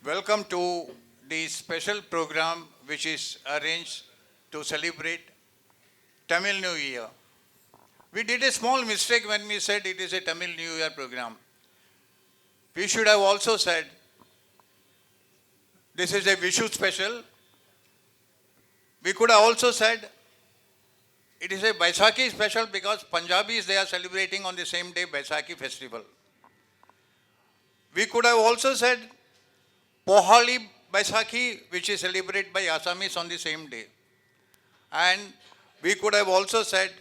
Welcome to the special program which is arranged to celebrate Tamil New Year. We did a small mistake when we said it is a Tamil New Year program. We should have also said this is a Vishu special. We could have also said it is a Baisakhi special because Punjabis they are celebrating on the same day Baisakhi festival. We could have also said Pohali Baisakhi, which is celebrated by Assamese on the same day. And we could have also said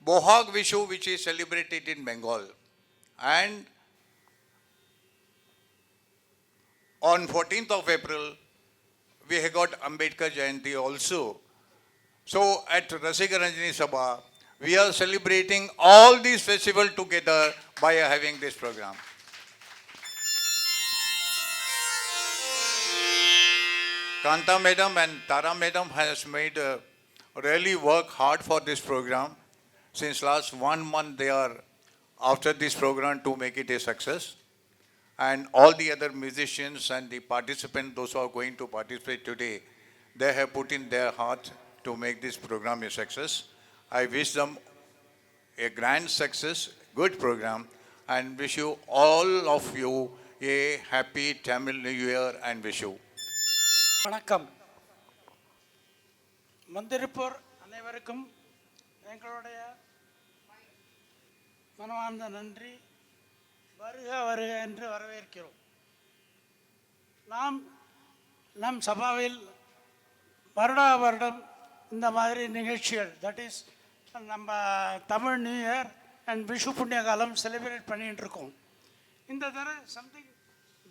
Bohag Vishu, which is celebrated in Bengal. And on 14th of April, we have got Ambedkar Jayanti also. So at Rasikaranjani Sabha, we are celebrating all these festivals together by having this program. Kanta Madam and Tara Madam has made really work hard for this program. Since last 1 month they are after this program to make it a success. And all the other musicians and the participants, those who are going to participate today, they have put in their heart to make this program a success. I wish them a grand success, good program, and wish you all of you a happy Tamil New Year and wish you. வணக்கம். வந்திருப்போர் அனைவருக்கும் எங்களுடைய மனமார்ந்த நன்றி. வருக வருக என்று வரவேற்கிறோம். நாம் நம் சபாவில் வருடா வருடம் இந்த மாதிரி நிகழ்ச்சிகள், தட் இஸ் நம்ம Tamil new year and Vishu புண்ணிய காலம் செலிப்ரேட் பண்ணிகிட்டு இருக்கோம். இந்த தடவை சம்திங்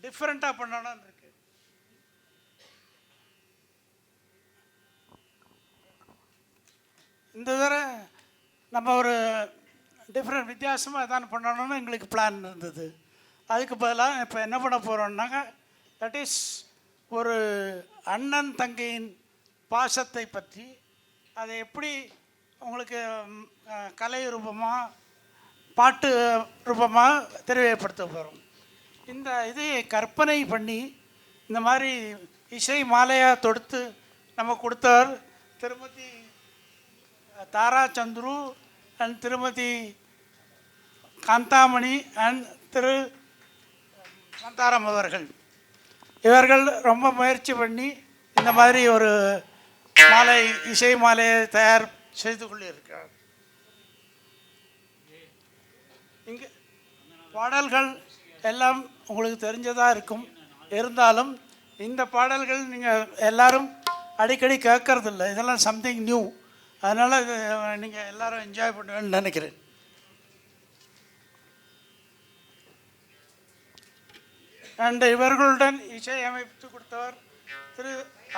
டிஃப்ரெண்ட்டாக பண்ணணும்னு இருக்கு. இந்த தடவை நம்ம ஒரு டிஃப்ரெண்ட் வித்தியாசமாக எதாவது பண்ணணும்னு எங்களுக்கு பிளான் இருந்தது. அதுக்கு பதிலாக இப்போ என்ன பண்ண போகிறோம்னாக்க, தட் இஸ் ஒரு அண்ணன் தங்கையின் பாசத்தை பற்றி அதை எப்படி உங்களுக்கு கலை ரூபமாக பாட்டு ரூபமாக தெரியப்படுத்த போகிறோம். இந்த இதை கற்பனை பண்ணி இந்த மாதிரி இசை மாலையாக தொடுத்து நம்ம கொடுத்தவர் திருமதி தாரா சந்துரு அண்ட் திருமதி காந்தாமணி அண்ட் திரு சந்தாரம் அவர்கள். இவர்கள் ரொம்ப முயற்சி பண்ணி இந்த மாதிரி ஒரு மாலை, இசை மாலையை தயார் செய்து கொண்டிருக்கிறார். இங்கே பாடல்கள் எல்லாம் உங்களுக்கு தெரிஞ்சதாக இருக்கும். இருந்தாலும் இந்த பாடல்கள் நீங்கள் எல்லோரும் அடிக்கடி கேட்கறதில்ல. இதெல்லாம் சம்திங் நியூ. அதனால் இது நீங்கள் எல்லோரும் என்ஜாய் பண்ணுவேன்னு நினைக்கிறேன். அண்ட் இவர்களுடன் இசை அமைத்து கொடுத்தவர் திரு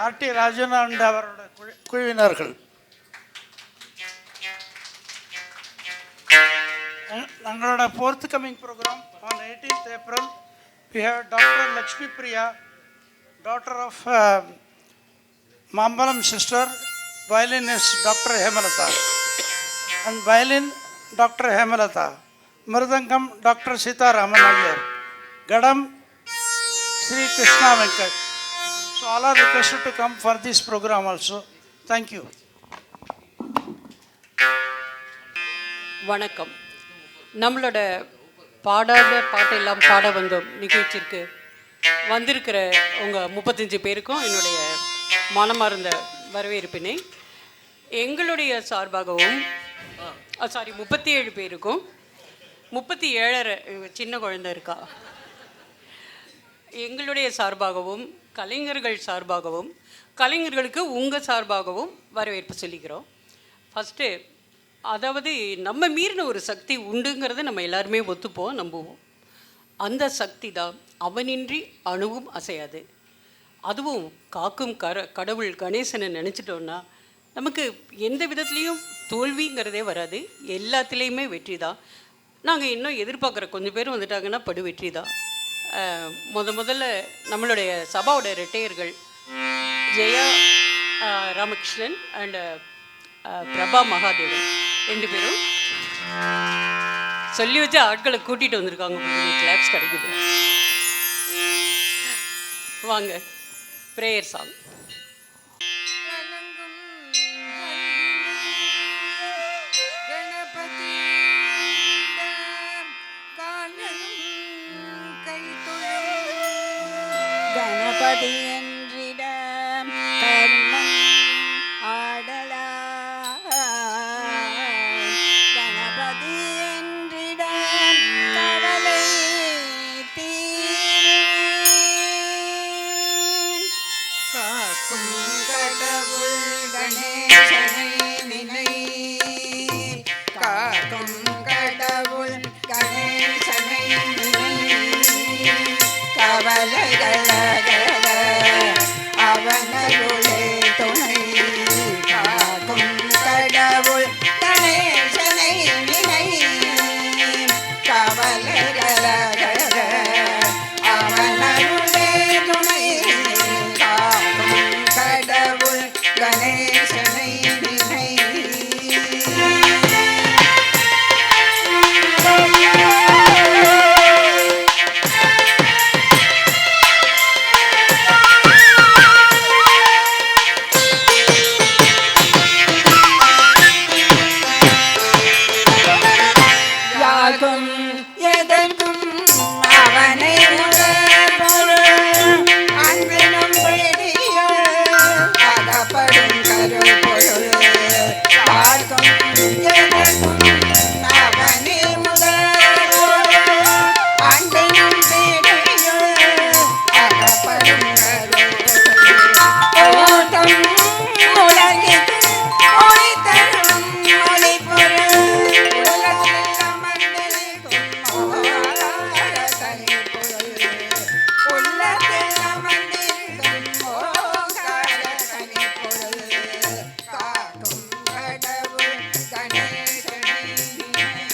ஆர்டி ராஜன் அண்ட் அவரோட குழுவினர்கள். எங்களோட forthcoming program on 18th April we have Dr. Lakshmi Priya, daughter of Mambalam sister, violinist Dr. Hemalata, and violin Dr. Hemalata, Mridangam Dr. Sita Raman Iyer, Gadam Sri Krishna Venkat. So all are requested to come for this program also. Thank you. வணக்கம். நம்மளோட பாடாத பாட்டெல்லாம் பாட வந்தோம் நிகழ்ச்சிக்கு வந்திருக்கிற உங்கள் 35 பேருக்கும் என்னுடைய மனமார்ந்த வரவேற்பினை எங்களுடைய சார்பாகவும் 37 பேருக்கும் 37 சின்ன குழந்தை இருக்கா எங்களுடைய சார்பாகவும் கலைஞர்கள் சார்பாகவும் கலைஞர்களுக்கு உங்கள் சார்பாகவும் வரவேற்பு சொல்லிக்கிறோம். ஃபஸ்ட்டு அதாவது நம்ம மீறின ஒரு சக்தி உண்டுங்கிறத நம்ம எல்லாருமே ஒத்துப்போம், நம்புவோம். அந்த சக்தி தான் அவனின்றி அணுவும் அசையாது. அதுவும் காக்கும் கடவுள் கணேசனை நினச்சிட்டோன்னா நமக்கு எந்த விதத்துலேயும் தோல்விங்கிறதே வராது, எல்லாத்துலேயுமே வெற்றி தான். நாங்கள் இன்னும் எதிர்பார்க்குற கொஞ்சம் பேர் வந்துட்டாங்கன்னா படு வெற்றி தான். முதல்ல நம்மளுடைய சபாவோட ரெட்டையர்கள் ஜெயா ராமகிருஷ்ணன் அண்ட் பிரபா மகாதேவன் 2 பேரும் சொல்லி வச்ச ஆட்களை கூட்டிகிட்டு வந்திருக்காங்க. கிளாப்ஸ் கிடைக்குது. வாங்க ப்ரேயர் சாங். கணபதி என்றிடம் கர்மம் ஆடலா, கணபதி என்றிடம் கவலை தீர்வேன். காக்கும் கடவுள் கணேசனை நினை, காக்கும் கடவுள் கணேசனை நினை, கவலைகள அவனருளே துணை. காக்கும் கடவுள் கணேசனை நினை, கவலைகள அவனருளே துணை. காக்கும் கடவுள் கணேசனை நினை. யாகும் எதற்கும் அவனை முதல் பொருள், அன்பினும் பிடியுள் அகப்படும் கருப்பொருள். யாகும் எதற்கும் அவனை முதல் பொருள், அன்பினும் பிடியுள் அகப்படும் கருப்பொருள். ஓட்டம் உலகிற்கு ஒளி தரும் ஒளிப்பொருள், உலகில் அமர்ந்திருக்கும் ஓங்கார தனிப்பொருள். உள்ளத்தில் அமர்ந்திருக்கும் ஓங்கார தனிப்பொருள். காக்கும் கடவுள் கணேசனை நினை.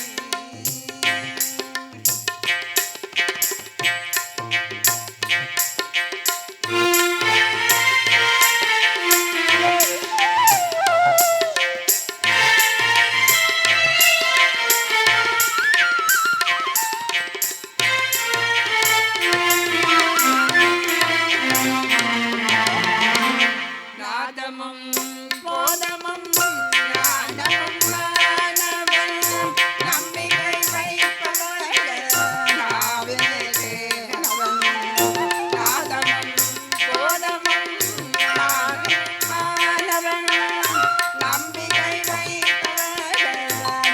நாதமும் போதமும் ஞானமும் மானவன், நம்பிக்கை வைப்பவர்கள் நாவிலே தேனவன். நாதமும் போதமும் ஞானமும் மானவன், நம்பிக்கை வைப்பவர்கள்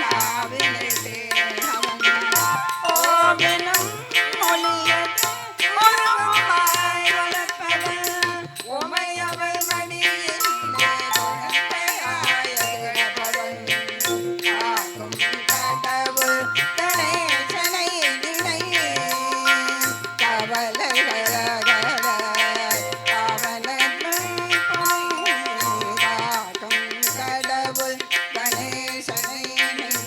நாவிலே தேனவன். ஓமெனும் மொழியது உருவமாய் வளர்ப்பவன், உமையவள் மடியிலே குழந்தையாயிருப்பவன். காக்கும் கடவுள் கணேசனை நினை, கவலைகள அவனருள் துணை. காக்கும் கடவுள் கணேசனை நினை.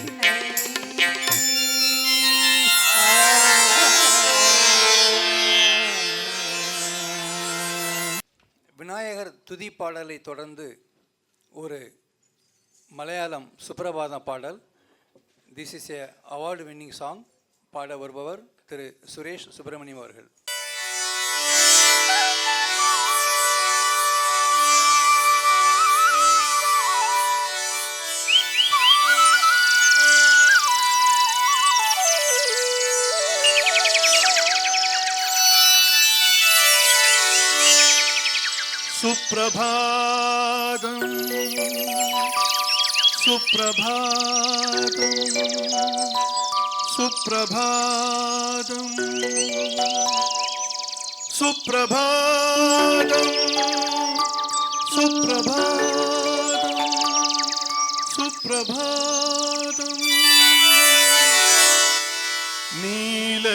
விநாயகர் துதி பாடலை தொடர்ந்து ஒரு மலையாளம் சுப்ரபாதம் பாடல். This is a award winning song. பாட வருபவர் திரு சுரேஷ் சுப்பிரமணியம் அவர்கள். सुप्रभातं सुप्रभातं सुप्रभातं सुप्रभातं सुप्रभातं सुप्रभातं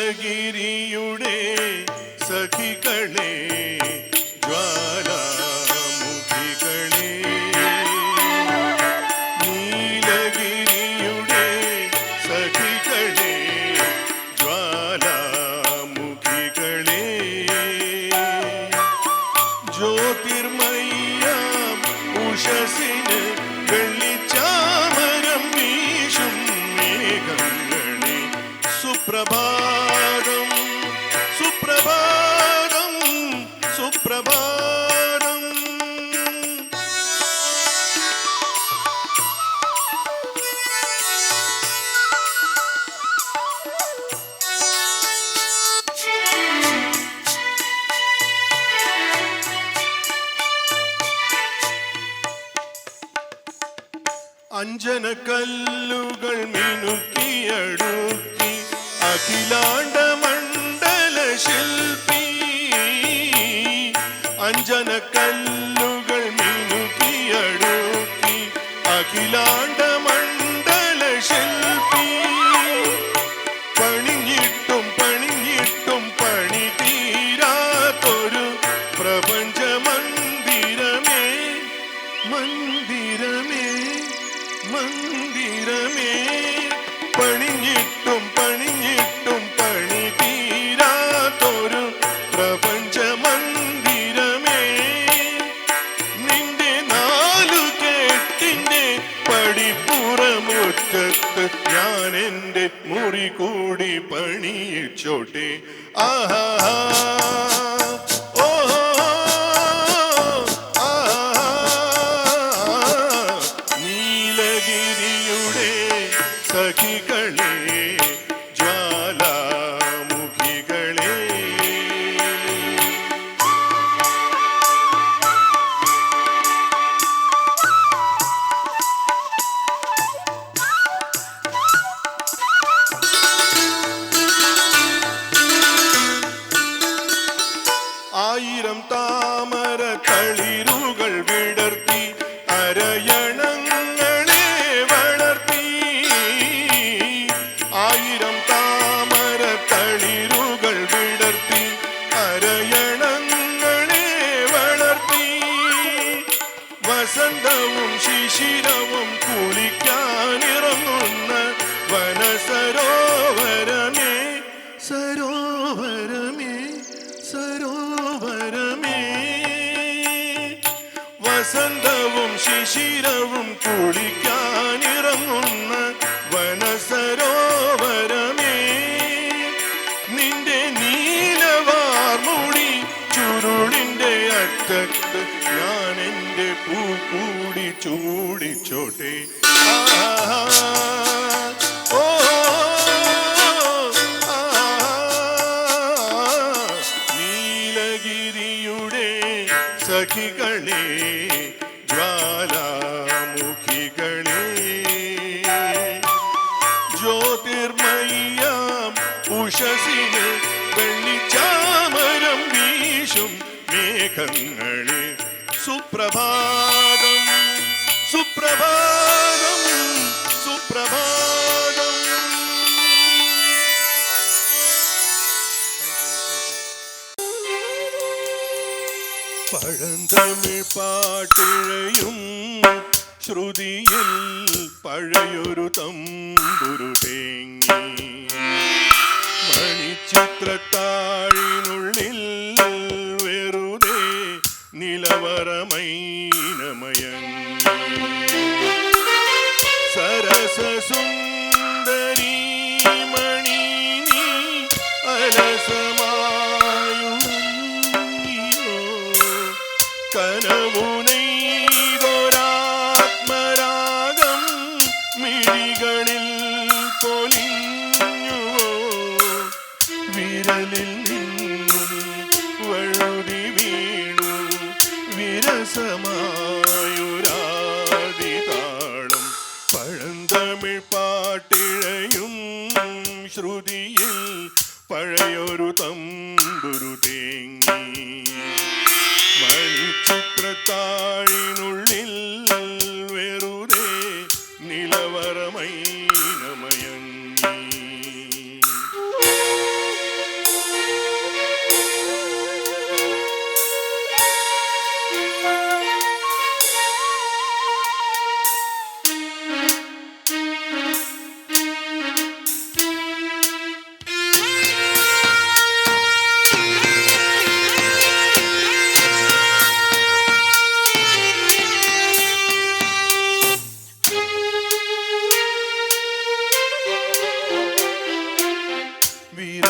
നീലഗിരിയുടെ സഖികളെ ജ്വാലാമുഖികളെ, നീലഗിരിയുടെ സഖികളെ ജ്വാലാമുഖികളെ, ജ്യോതിർമയ്യാം ഉഷസിന് വെള്ളിച്ചാമരം വീശും മേഘങ്ങളെ, സുപ്രഭാതം സുപ്രഭാതം അഞ്ജനക്കല്ലുകൾ മിനുക്കിയടുക്കി അഖിലാണ്ട മണ്ഡല ശില്പി അഞ്ജനക്കല്ലുകൾ മിനുക്കിയടുക്കി അഖിലാണ്ട മണ്ഡല ശില്പി പണിഞ്ഞിട്ടും പണിഞ്ഞിട്ടും പണി തീരാത്തൊരു പ്രപഞ്ച മന്ദിരമേ മന്ദിരമേ മന്ദിരമേ പണിഞ്ഞിട്ടും പണിഞ്ഞിട്ടും പണി തീരാത്തൊരു പ്രപഞ്ച മന്ദിരമേ നിന്റെ നാലു കേട്ടിന്റെ പടിപ്പുറമുറ്റത്ത് ഞാൻ എൻ്റെ മുറി കൂടി പണിയിച്ചോട്ടെ ആഹാ സഖികളെ ജ്വാലാമുഖികളെ ആയിരം താമര തളിരുകൾ വിടർത്തി അരയണങ്ങളെ വളർത്തി ആയിരം താമര തളിരുകൾ വിടർത്തി അരയണങ്ങളെ വളർത്തി വസന്തവും ശിശിരവും കുളിക്കാനിറങ്ങുന്ന വനസരോവരമേ സരോവരമേ സരോവരമേ വസന്തവും ശിശിരവും കുളിക്കാനിറങ്ങുന്ന വനസരോവരമേ നിന്റെ നീലവാർമുടി ചുരുളിൻ്റെ അറ്റത്ത് ഞാൻ എൻ്റെ പൂ കൂടി ചൂടിച്ചോട്ടെ ആഹാ ഓ നീലഗിരിയുടെ സഖികളെ ജ്വാലാമുഖികളെ ജ്യോതിർമയ്യാം ഉഷസിന് വെള്ളിച്ചാമരം വീശും മേഘങ്ങളെ സുപ്രഭാതം സുപ്രഭാതം സുപ്രഭാതം. പഴന്തമിഴ് പാട്ടിഴയും ശ്രുതിയിൽ പഴയൊരു തമ്പുരു തേങ്ങി മണിച്ചിത്രത്താഴിനുള്ളിൽ വെറുതെ നിലവറമൈനമയങ്ങി സരസസുന്ദരീ മണി നീ അലസമായുറങ്ങിയോ കനവുനെയ്തൊരാത്മരാഗം മിഴികളിൽ പൊലിഞ്ഞുവോ വിരലിൽ നിന്നും വഴുതി വീണു വിരസമായുരാതിതാളം പഴന്തമിഴ് പാട്ടിഴയും ശ്രുതിയിൽ പഴയൊരു തമ്പുരു തേങ്ങി മണിച്ചിത്രത്താഴിനുള്ളിൽ വെറുതെ നിലവറമൈനമയങ്ങി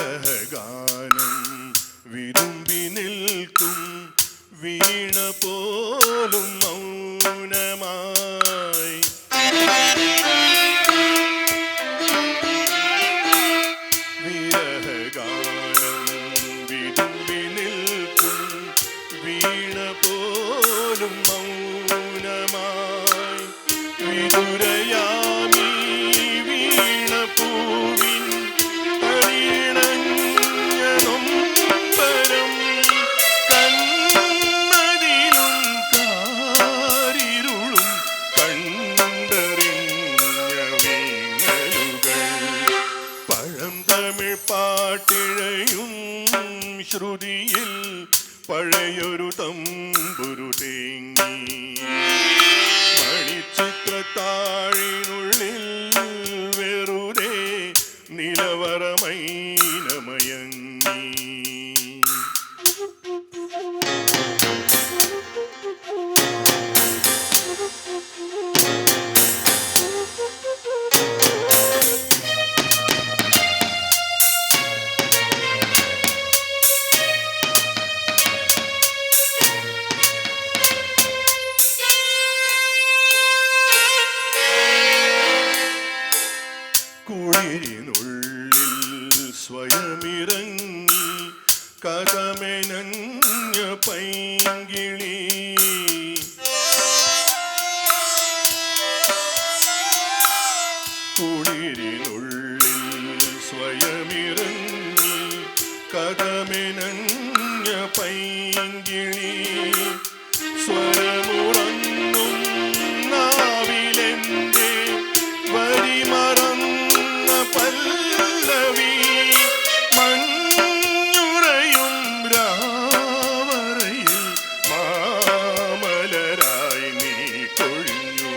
വിരഹഗാനം വിരുമ്പി നിൽക്കും വീണ പോലും മൗനമായി വിരഹഗാനം വിരുമ്പി നിൽക്കും വീണ പോലും മൗനമായി വിദുരയാ തമിഴ് പാട്ടിഴയും ശ്രുതിയിൽ പഴയൊരു തമ്പുരു തേങ്ങി മണിച്ചിത്രത്താഴിനുള്ളിൽ വെറുതെ നിലവറമൈനമയങ്ങി കുളിരിനുള്ളിൽ സ്വയമിറങ്ങി കഥമെനഞ്ഞ പൈങ്കിളി കുളിരിനുള്ളിൽ സ്വയമിറങ്ങി കഥമെനഞ്ഞ പൈങ്കിളി സ്വരമുറങ്ങും നാവിലെന്റെ വരിമറന്ന പല്ലവി മഞ്ഞുറയും രാവറയിൽ മാമലരായി നീ കൊഴിഞ്ഞു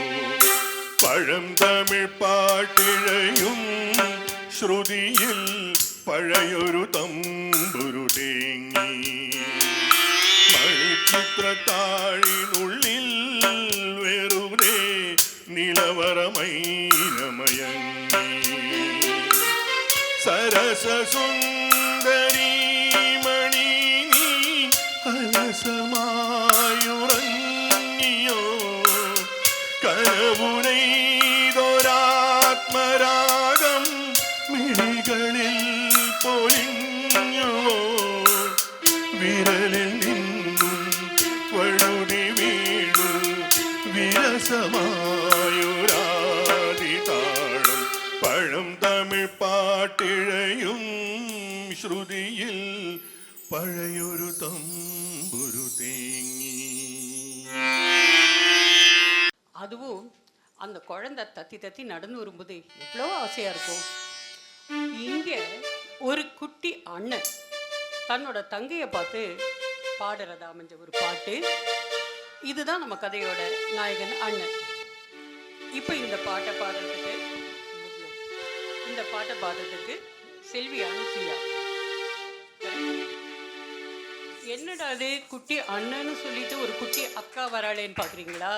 പഴം തമിഴ് പാട്ടിഴയും ശ്രുതിയിൽ പഴയൊരു തമ്പുരു തേങ്ങി മണിച്ചിത്രത്താഴിനുള്ളിൽ വെറുതെ നിലവറമൈനമയങ്ങി സരസസുന്ദരീ മണി നീ അലസമായുറങ്ങിയോ കനവുനെയ്തൊരാത്മരാഗം മിഴികളിൽ പൊലിഞ്ഞുവോ വിരലിൽ നിന്നും വഴുതി വീണു വിരസമായൊരാദിതാളം പഴം തമിഴ് പാട്ടിഴയും ശ്രുതിയിൽ പഴയൊരു തമ്പുരു തേങ്ങി. அதுவும் அந்த குழந்தை தத்தி தத்தி நடந்து வரும்போது எவ்வளோ ஆசையாக இருக்கும். இங்கே ஒரு குட்டி அண்ணன் தன்னோட தங்கையை பார்த்து பாடுறதா அமைஞ்ச ஒரு பாட்டு. இதுதான் நம்ம கதையோட நாயகன் அண்ணன். இப்போ இந்த பாட்டை பாடுறதுக்கு செல்வி அனுசுயா. என்னடா அது குட்டி அண்ணன்னு சொல்லிட்டு ஒரு குட்டி அக்கா வராளேன்னு பார்க்குறீங்களா?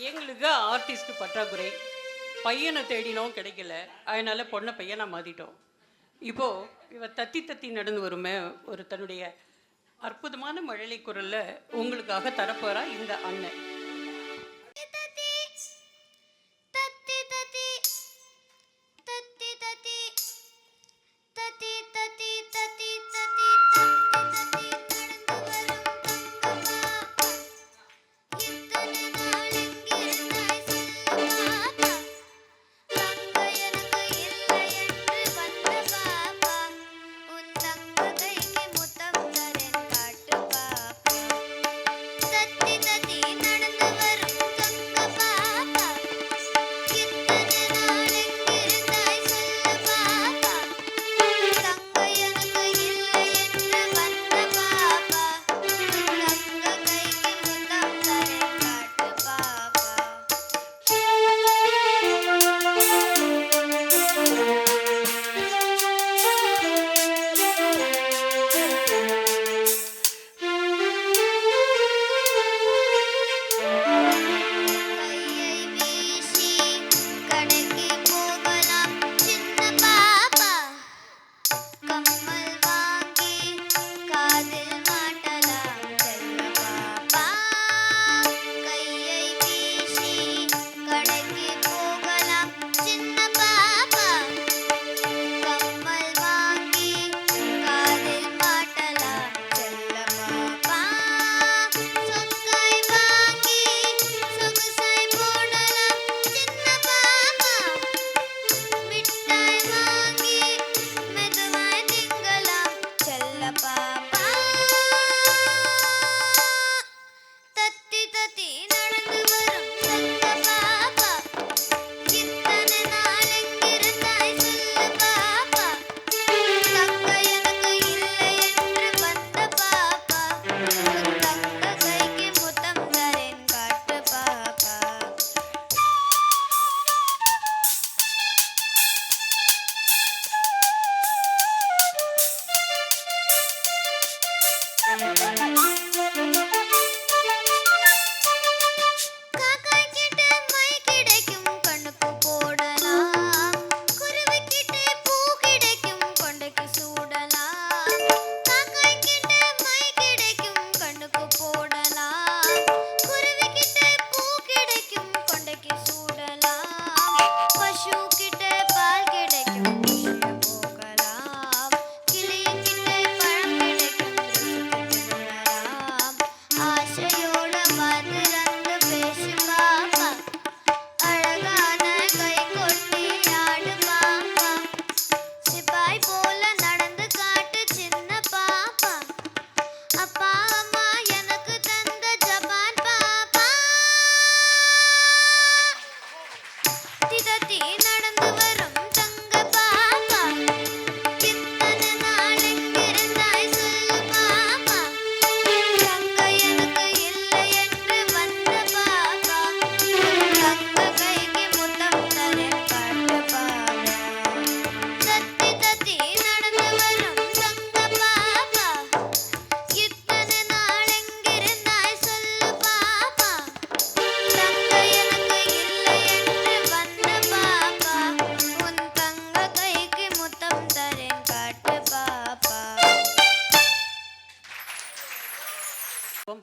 எங்களுக்கு ஆர்டிஸ்ட் பற்றாக்குறை, பையனை தேடினோம் கிடைக்கல, அதனால பொண்ணை பையனை மாற்றிட்டோம். இப்போது இவ தத்தி தத்தி நடந்து வருமே ஒரு தன்னுடைய அற்புதமான மழலை குரலில் உங்களுக்காக தரப்போகிறா இந்த அண்ணன். தத்தி தத்தி நடந்து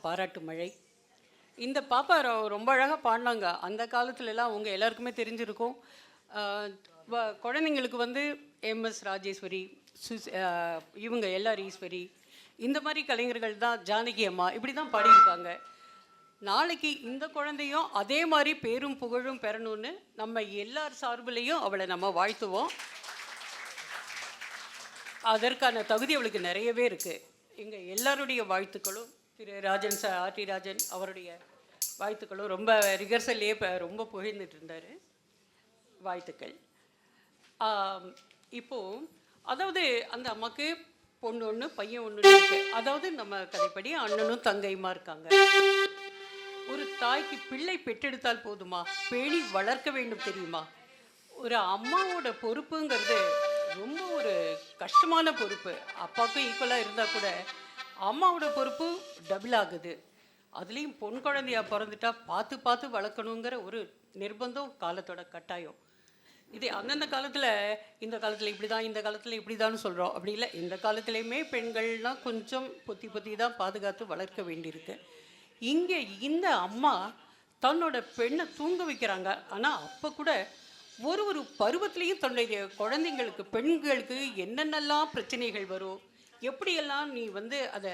பாராட்டு மழை. இந்த பாப்பா ரொம்ப அழகாக பாடினாங்க. அந்த காலத்துலலாம் அவங்க எல்லாருக்குமே தெரிஞ்சிருக்கும். குழந்தைங்களுக்கு வந்து எம்எஸ் ராஜேஸ்வரி, இவங்க எல்ஆர் ஈஸ்வரி, இந்த மாதிரி கலைஞர்கள் தான், ஜானகி அம்மா இப்படி தான் பாடியிருக்காங்க. நாளைக்கு இந்த குழந்தையும் அதே மாதிரி பேரும் புகழும் பெறணும்னு நம்ம எல்லார் சார்பிலையும் அவளை நம்ம வாழ்த்துவோம். அதற்கான தகுதி அவளுக்கு நிறையவே இருக்குது. எங்கள் எல்லாருடைய வாழ்த்துக்களும், திரு ராஜன் சார், ஆர்டி ராஜன் அவருடைய வாழ்த்துக்களும். ரொம்ப ரிஹர்சல்லே ரொம்ப புகழ்ந்துட்டு இருந்தார். வாழ்த்துக்கள். இப்போது அதாவது அந்த அம்மாவுக்கு பொண்ணு ஒன்று பையன் ஒன்று இருக்கு. அதாவது நம்ம கதைப்படி அண்ணனும் தங்கையுமா இருக்காங்க. ஒரு தாய்க்கு பிள்ளை பெற்றெடுத்தால் போதுமா, பேணி வளர்க்க வேண்டும் தெரியுமா? ஒரு அம்மாவோட பொறுப்புங்கிறது ரொம்ப ஒரு கஷ்டமான பொறுப்பு. அப்பாவுக்கும் ஈக்குவலாக இருந்தால் கூட அம்மாவோட பொறுப்பு டபுள் ஆகுது. அதுலேயும் பொன் குழந்தையாக பிறந்துட்டா பார்த்து பார்த்து வளர்க்கணுங்கிற ஒரு நிர்பந்தம் காலத்தோட கட்டாயம். இது அந்தந்த காலத்தில், இந்த காலத்தில் இப்படி தான், இந்த காலத்தில் இப்படி தான் சொல்கிறோம். அப்படி இல்லை, இந்த காலத்துலேயுமே பெண்கள்லாம் கொஞ்சம் பொத்தி பொத்தி தான் பாதுகாத்து வளர்க்க வேண்டியிருக்கு. இங்கே இந்த அம்மா தன்னோட பெண்ணை தூங்க வைக்கிறாங்க. ஆனால் அப்போ கூட ஒரு ஒரு பருவத்திலையும் தன்னுடைய குழந்தைங்களுக்கு, பெண்களுக்கு என்னென்னலாம் பிரச்சனைகள் வரும், எப்படியெல்லாம் நீ வந்து அதை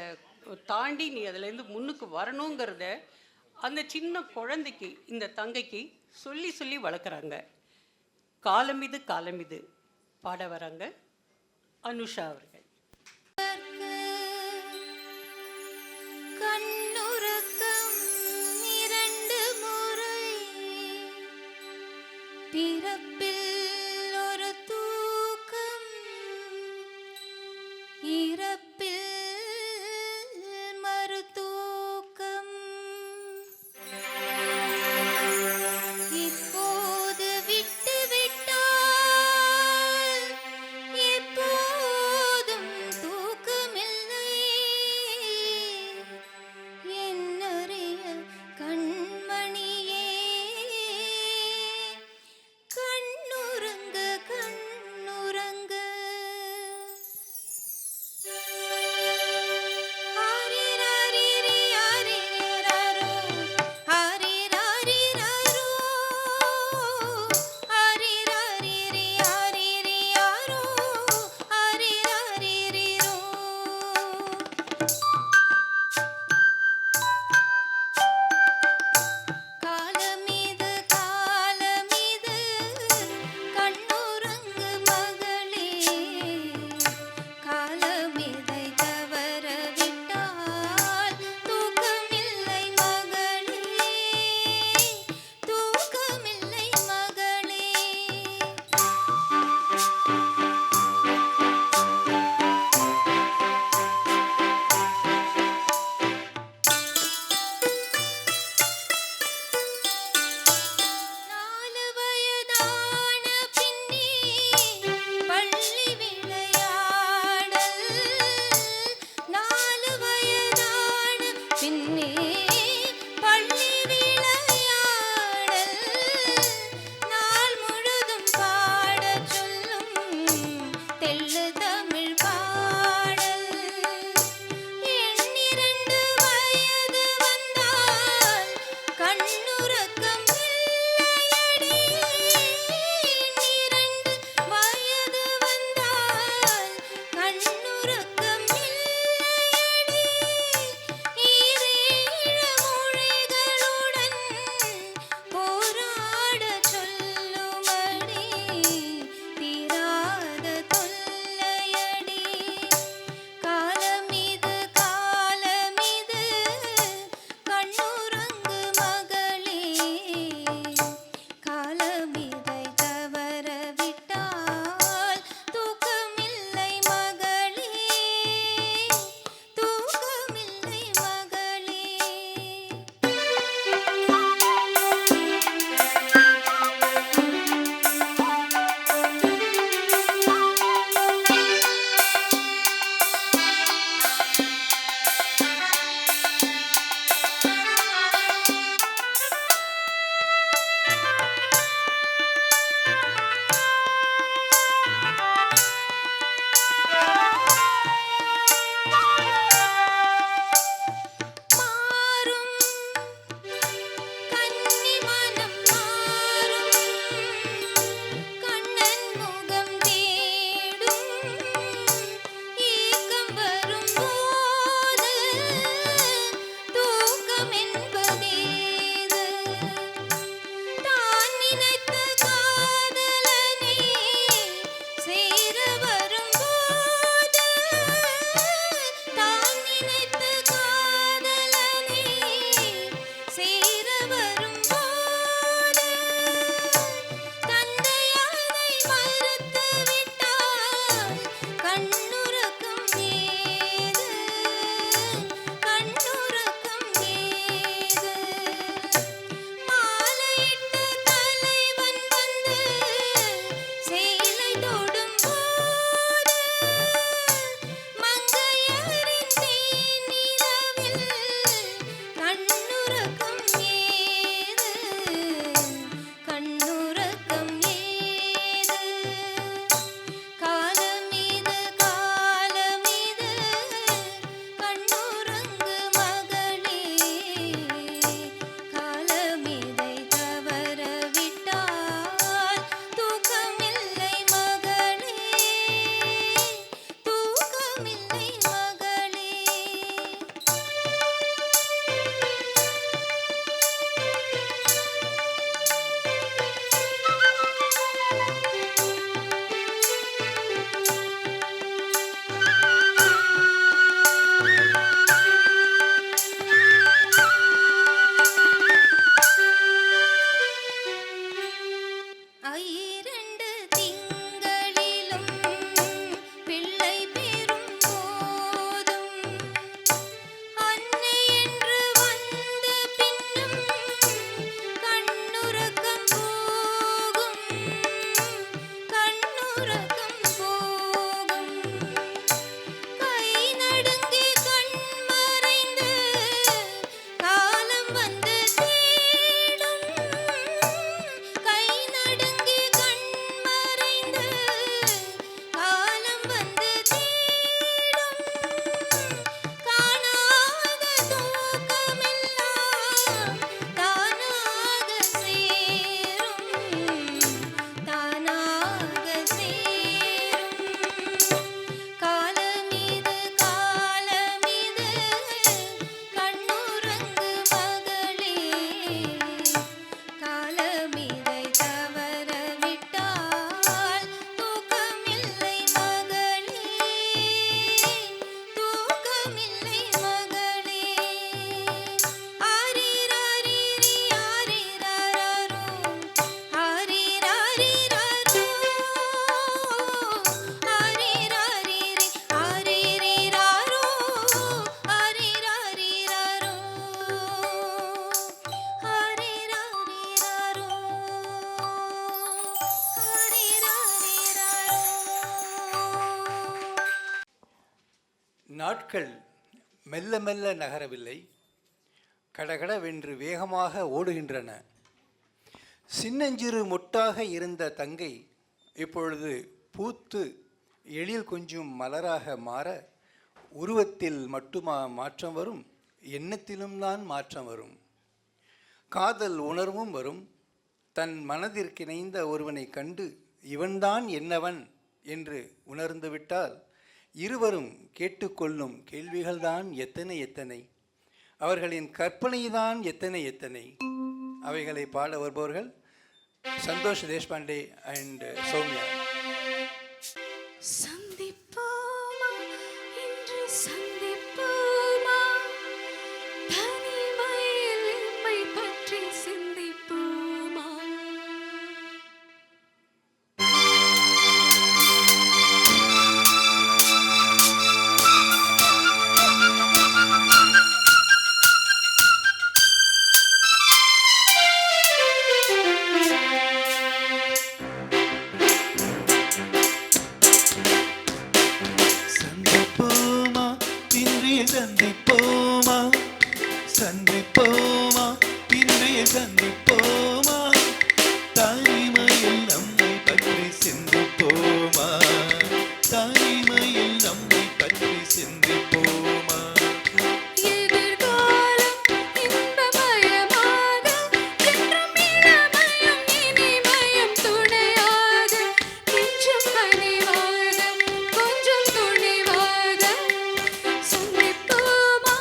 தாண்டி நீ அதிலேருந்து முன்னுக்கு வரணுங்கிறத அந்த சின்ன குழந்தைக்கு, இந்த தங்கைக்கு சொல்லி சொல்லி வளர்க்குறாங்க. காலமிது காலமிது பாட வராங்க அனுஷா அவர்கள். கண்ணுறக்கம் 2 முறை, பிறப்பில் ஒரு தூக்கம், இறப்பில் மறு தூக்கம். இப்போது விட்டு விட்டால் எப்போதும் தூக்கமில்லை. என்னறிய கண்மணியே, கண்ணுறக்கம் தெள்ளு தமிழ் பாடல் எண்ணிரண்டு வயது வந்தால் கண்ணுறக்கம் இல்லையடி எண்ணிரண்டு வயது வந்தால் கண்ணுறக்கம் இல்லையடி ஈரேழு மொழிகளுடன் போராடச் சொல்லுமடி தீராத தொல்லையடி காலமிது காலமிது கண்ணுறங்கு மகளே காலமிதை தவற விட்டால் தூக்கமில்லை மகளே தூக்கமில்லை மகளே மாறும் கன்னி மனம் மாறும் கண்ணன் முகம் தேடும் ஏக்கம் வரும்போது தூக்கம் என்பதேது தான் நினைத்த காதலனே சேர வரும்போது தான் நினைத்த காதலனே சேர வரும்போது தந்தை அதை மறுத்து விட்டால் கண்ணுறக்கம் ஏது கண்ணுறக்கம் ஏது மாலையிட்ட தலைவன் வந்து சேலை தொடும்போது மங்கையரின் தேனிலவில் கண்ணுறக்கம் ஏது கண்ணுறக்கம் ஏது காலமிது காலமிது கண்ணுறங்கு மகளே காலமிதை தவற விட்டால் தூக்கமில்லை மகளே தூக்கமில்லை மகளே ஐரண்டு திங்களிலும் பிள்ளை பெறும் போதும் அன்னை என்று வந்த பின்னும் கண்ணுறக்கம் போகும் கண்ணுறக்கம் போகும் கை நடுங்கி கண் மறைந்து காலம் வந்து தேடும் கை நடுங்கி கண் மறைந்து காலம் வந்து தேடும் காணாத தூக்கமெல்லாம் தானாக சேரும் தானாக சேரும் காலமிது காலமிது கண்ணுறங்கு மகளே காலமிதை தவற விட்டால் தூக்கமில்லை மகளே தூக்கமில்லை மகளே ஆரிராரிரி ஆரிராரோ ஆரிராரிராரோ ஆரிராரிரி ஆரிரிராரோ ஆரிராரிராரோ ஆரிராரிராரோ ஆரிராரிராரோ நாட்கள் மெல்ல மெல்ல நகரவில்லை, கடகடவென்று வேகமாக ஓடுகின்றன. சின்னஞ்சிறு மொட்டாக இருந்த தங்கை இப்பொழுது பூத்து எழில் கொஞ்சம் மலராக மாற உருவத்தில் மட்டுமா மாற்றம் வரும், எண்ணத்திலும் தான் மாற்றம் வரும். காதல் உணர்வும் வரும். தன் மனதிற்கிணைந்த ஒருவனை கண்டு இவன்தான் என்னவன் என்று உணர்ந்துவிட்டால் இருவரும் கேட்டுக்கொள்ளும் கேள்விகள்தான் எத்தனை எத்தனை, அவர்களின் கற்பனைதான் எத்தனை எத்தனை. அவைகளை பாட வருபவர்கள் சந்தோஷ் தேஷ்பாண்டே அண்ட் சௌமியா. சந்திப்போமா இன்று சந்திப்போமா தனிமையில் நம்மை பற்றி சிந்திப்போமா சந்திப்போமா இன்றைய சந்திப்போமா, சந்திப்போமா இன்றைய சந்திப்போமா, தனிமையில் நம்மை பற்றி சிந்திப்போமா, தனிமையில் நம்மை பற்றி சிந்திப்போமா. எதிர்காலம் இன்பமயமாக என்றும் இளமையும் இனிமையும் துணையாக நெஞ்சும் கனிவாக கொஞ்சம் துணிவாக சந்திப்போமா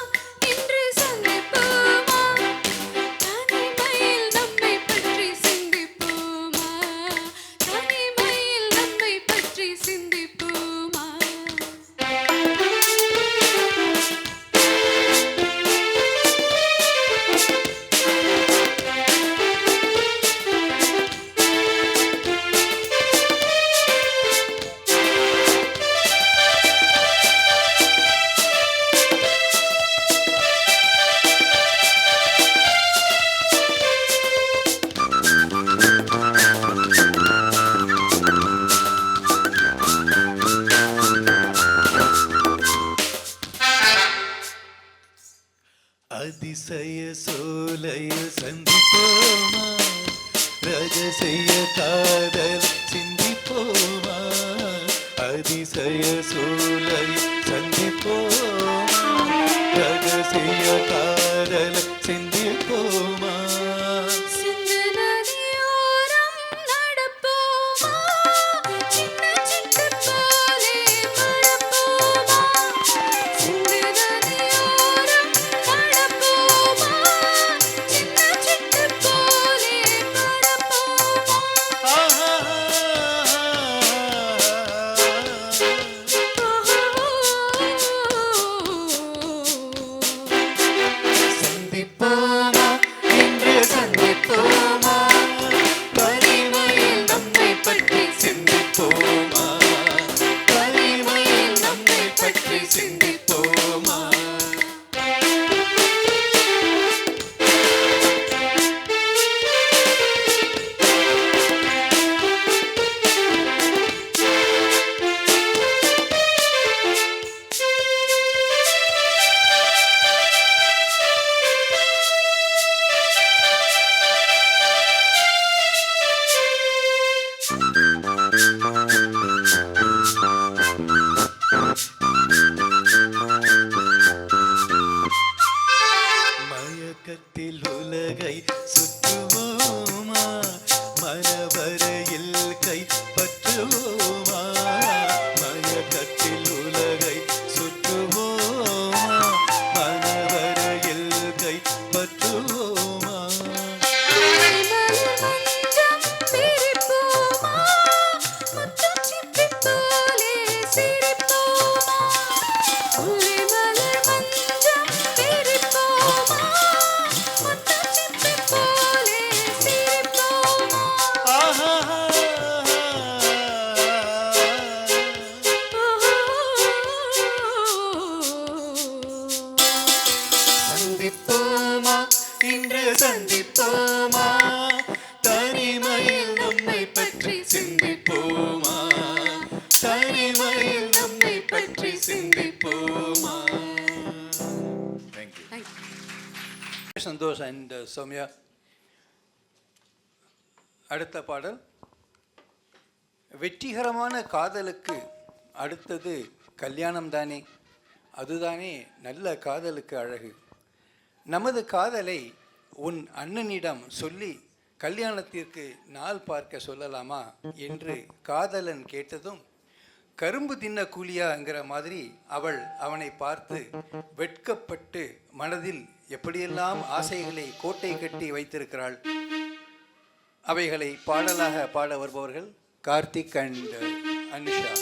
இன்று சந்திப்போமா தனிமையில் நம்மை பற்றி சிந்திப்போமா, தனிமையில் நம்மை பற்றி சிந்திப்போமா. அதிசய சோலையில் சந்திப்போமா, ரகசிய காதல் சிந்திப்போமா, அதிசய சோலையில் சந்திப்போமா, ரகசிய காதல் சிந்திப்போமா. சிந்து நதியோரம் நடப்போமா சின்ன சிட்டு போலே மறப்போமா, சிந்து நதியோரம் நடப்போமா சின்ன சிட்டு போலே மறப்போமா. சந்திப்போமா இன்று சந்திப்போமா, தனிமையில் நம்மை பற்றி சிந்திப்போமா, தனிமையில் நம்மை பற்றி சிந்திப்போமா. மயக்கத்தில் உலகை சுற்றுவோமா, மனவரையில் கை பற்றுவோமா, மயக்கத்தில் உலகை சுற்றுவோமா, மனவரையில் கை பற்றுவோமா. மலர் மஞ்சம் பிரிப்போமா முத்துச் சிப்பி போலே சிரிப்போமா, முல்லை மலர் மஞ்சம் பிரிப்போமா முத்துச் சிப்பி போலே சிரிப்போமா. சந்திப்போமா இன்று சந்திப்போமா, தனிமையில் நம்மை பற்றி சிந்திப்போமா, தனிமையில் நம்மை பற்றி சிந்திப்போமா. சந்தோஷ் அண்ட் சௌமியா. அடுத்த பாடல் வெற்றிகரமான காதலுக்கு அடுத்தது கல்யாணம் தானே, அதுதானே நல்ல காதலுக்கு அழகு. நமது காதலை உன் அண்ணனிடம் சொல்லி கல்யாணத்திற்கு நாள் பார்க்க சொல்லலாமா என்று காதலன் கேட்டதும், கரும்பு தின்ன கூலியாங்கிற மாதிரி அவள் அவனை பார்த்து வெட்கப்பட்டு மனதில் எப்படியெல்லாம் ஆசைகளை கோட்டை கட்டி வைத்திருக்கிறாள். அவைகளை பாடலாக பாட வருபவர்கள் கார்த்திக் அண்ட் அனுஷா.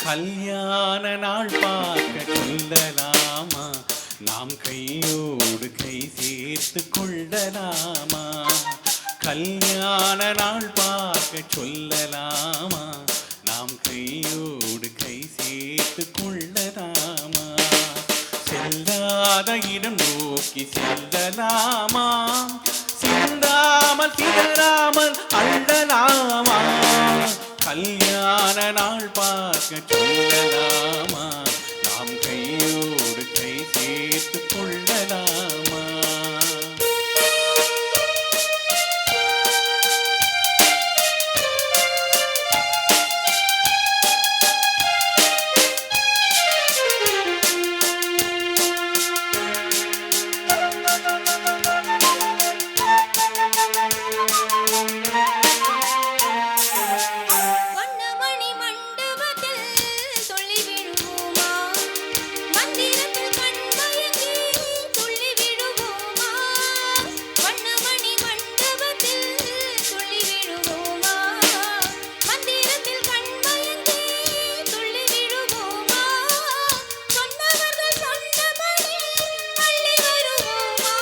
கல்யாண நாள் பார்க்க சொல்லலாமா, நாம் கையோடு கை சேர்த்து கொள்ளலாமா. கல்யாண நாள் பார்க்க சொல்லலாமா, நாம் கையோடு கை சேர்த்து கொள்ளலாமா. செல்லாத இடம் நோக்கி செல்லலாமா, சிந்தாமல் சிதறாமல் அள்ளலாமா. கல்யாண நாள் பார்க்க சொல்லலாமா, நாம் கையோடு கை சேர்த்து கொள்ளலாமா. வண்ணமணி மண்டபத்தில் சொல்லி விழுவோமா, மந்திரத்தில் கண்மயங்கி துள்ளி விழுவோமா. வண்ணமணி மண்டபத்தில் சொல்லி விழுவோமா, மந்திரத்தில் கண்மயங்கி துள்ளி விழுவோமா. சொன்னவர்கள் சொன்னபடி அள்ளி வருவோமா,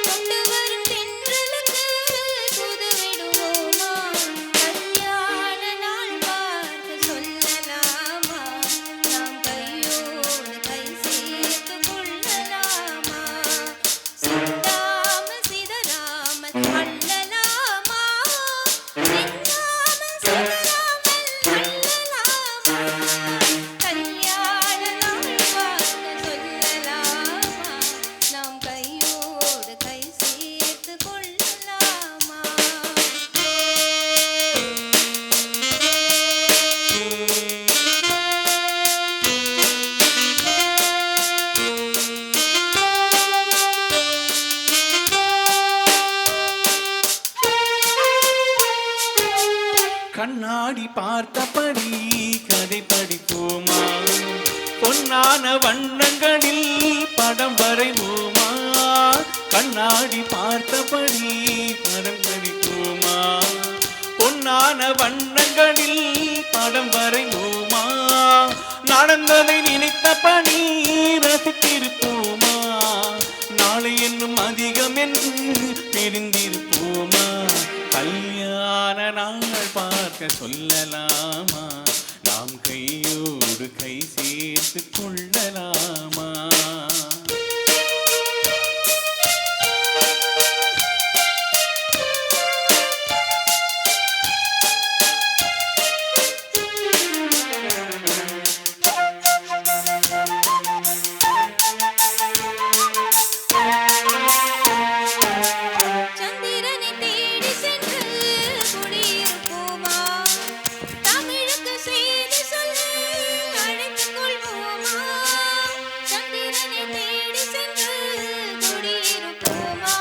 கொண்டு வரும் தென்றலுக்கு தூது விடுவோமா. கல்யாண நாள் பார்க்க சொல்லலாமா, நாம் கையோடு கை சேர்த்து கொள்ளலாமா. சிந்தாமல் சிதறாமல் அள்ளலாமா, சிந்தாமல் சிதறாமல் அள்ளலாமா. கல்யாண நாள் பார்க்க சொல்லலாமா, நாம் கையோடு கை சேர்த்து கொள்ளலாமா. கண்ணாடி பார்த்தபடி கதை படிப்போமா, பொன்னான வண்ணங்களில் படம் வரைவோமா. கண்ணாடி பார்த்தபடி படம் படிப்போமா, பொன்னான வண்ணங்களில் படம் வரைவோமா. நடந்ததை நினைத்தபடி ரசித்திருப்போமா, நாளை என்னும் அதிகம் என்று தெரிந்திருப்போமா. கல்யாண நாள் பார்க்க சொல்லலாமா, நாம் கையோடு கை சேர்த்து கொள்ளலாமா. சந்திரனை தேடி சென்று குடியிருப்போமா, தமிழுக்கு செய்தி சொல்லி அழைத்துக் கொள்வோமா. சந்திரனை தேடி சென்று குடியிருப்போமா,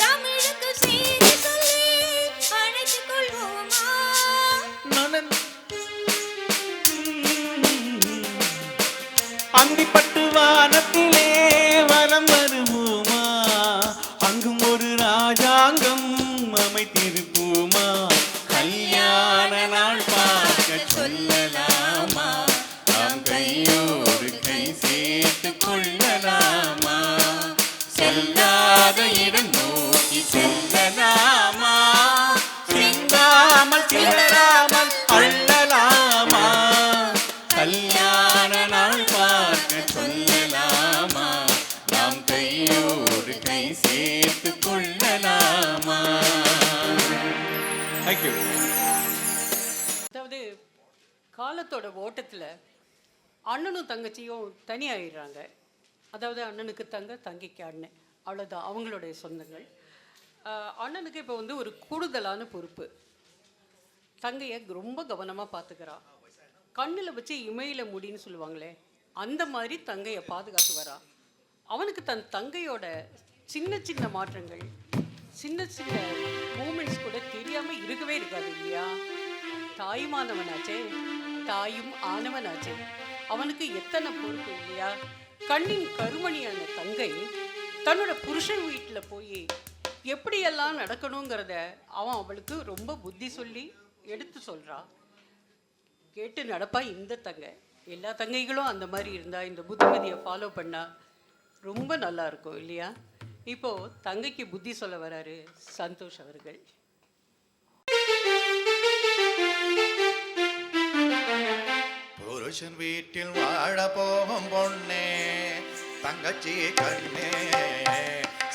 தமிழுக்கு செய்தி சொல்லி அழைத்துக் கொள்வோமா. அந்திப்பட்டு வானத்திலே வலம் வருவோமா, அங்கும் ஒரு ராஜாங்கம் அமைத்திருப்போமா. கல்யாண நாள் பார்க்க சொல்லலாமா, நாம் கையோடு கை சேர்த்து கொள்ளலாமா. செல்லாத இடம் நோக்கி செல்லலாமா, சிந்தாமல் சிதறாமல் அள்ளலாமா. கல்யாண நாள் பார்க்க சொல்லலாமா, நாம் கையோடு கை சேர்த்து கொள்ளலாமா. தேங்க்யூ. அதாவது காலத்தோட ஓட்டத்தில் அண்ணனும் தங்கச்சியும் தனியாகிடுறாங்க. அதாவது அண்ணனுக்கு தங்க, தங்கைக்கு அண்ணன், அவ்வளோதான் அவங்களுடைய சொந்தங்கள். அண்ணனுக்கு இப்போ வந்து ஒரு கூடுதலான பொறுப்பு. தங்கையை ரொம்ப கவனமாக பார்த்துக்கிறா. கண்ணில் வச்சு இமையில முடின்னு சொல்லுவாங்களே, அந்த மாதிரி தங்கையை பாதுகாத்து வரா. அவனுக்கு தன் தங்கையோட சின்ன சின்ன மாற்றங்கள், சின்ன சின்ன மூமெண்ட்ஸ் கூட தெரியாமல் இருக்கவே இருக்காது இல்லையா? தாயுமானவனாச்சே, தாயும் ஆனவனாச்சே, அவனுக்கு எத்தனை பொறுப்பு இல்லையா? கண்ணின் கருமணியான தங்கை தன்னோட புருஷன் வீட்டில் போய் எப்படியெல்லாம் நடக்கணுங்கிறத அவன் அவளுக்கு ரொம்ப புத்தி சொல்லி எடுத்து சொல்கிறா. கேட்டு நடப்பா இந்த தங்கை. எல்லா தங்கைகளும் அந்த மாதிரி இருந்தால், இந்த புத்திமதியை ஃபாலோ பண்ணால் ரொம்ப நல்லா இருக்கும் இல்லையா? இப்போது தங்கைக்கு புத்தி சொல்ல வராரு சந்தோஷ் அவர்கள். புருஷன் வீட்டில் வாழ போகும் பொண்ணே, தங்கச்சி கண்ணே,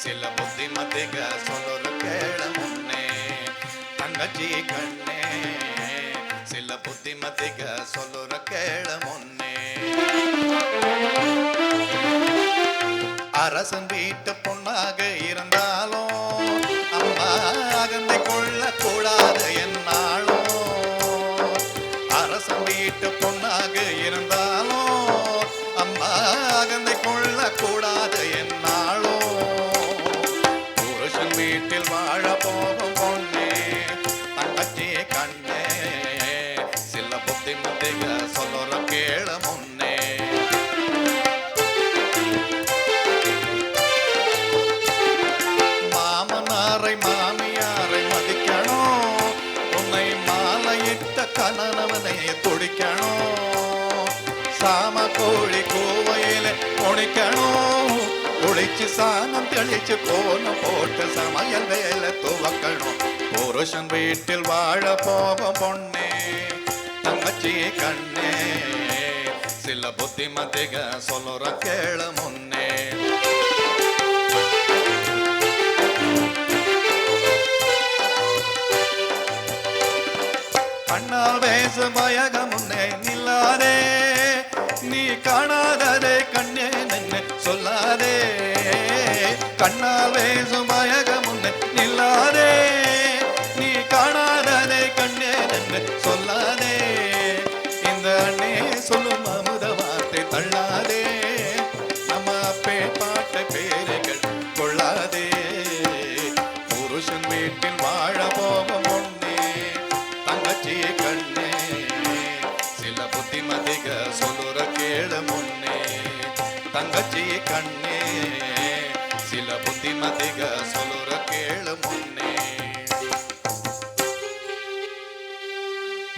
சில புத்திமதிக சொல்லுற கேள முன்னே. தங்கச்சி கண்ணே, சில புத்திமதிக சொல்லுற கேள முன்னே. அரசன் வீட்டு பொண்ணாக இருந்தாலும் அம்மா அகந்தை கொள்ள கூடாது என்னாலும். அரசன் வீட்டு பொண்ணாக இருந்தாலும் அம்மா அகந்தை கொள்ள கூடாது என்னாலும். புருஷன் வீட்டில் வாழ போகும் பொண்ணே, தங்கச்சி கண்ணே, சில புத்திமதிக சொல்லுற கேள முன்னே. மாமனாரை மாமியாரை மதிக்கணும், உன்னை மாலையிட்ட கணவனை துடிக்கணும். சாம கோழி கோவையில பொணிக்கணும், ஒளிச்சு சாணம் தெளிச்சு கோலம் போட்டு சமையல் வேலை துவக்கணும். புருஷன் வீட்டில் வாழ போகும் பொண்ணே, தங்கச்சி கண்ணே, சில புத்திமதிக சொல்லுற கேள முன்னே. கண்ணால் வேச மயக முன்னே நில்லாதே, நீ காணாததே கண்ணே நின்னு சொல்லாதே. கண்ணால் வேச மயக முன்னே நில்லாதே, நீ காணாததே கண்ணே நின்னு சொல்லாதே. இந்த அண்ணே சொல்லும் அமுத வார்த்தை தள்ளாதே, நம்ம அப்பே பாட்ட பேரைகள் கொள்ளாதே. புருஷன் வீட்டில் வாழ போகும் பொண்ணே, தங்கச்சி கண்ணே, சில புத்திமதிக சொல்லுற கேள முன்னே. தங்கச்சி கண்ணே, சில புத்திமதிக சொல்லுற கேள முன்னே.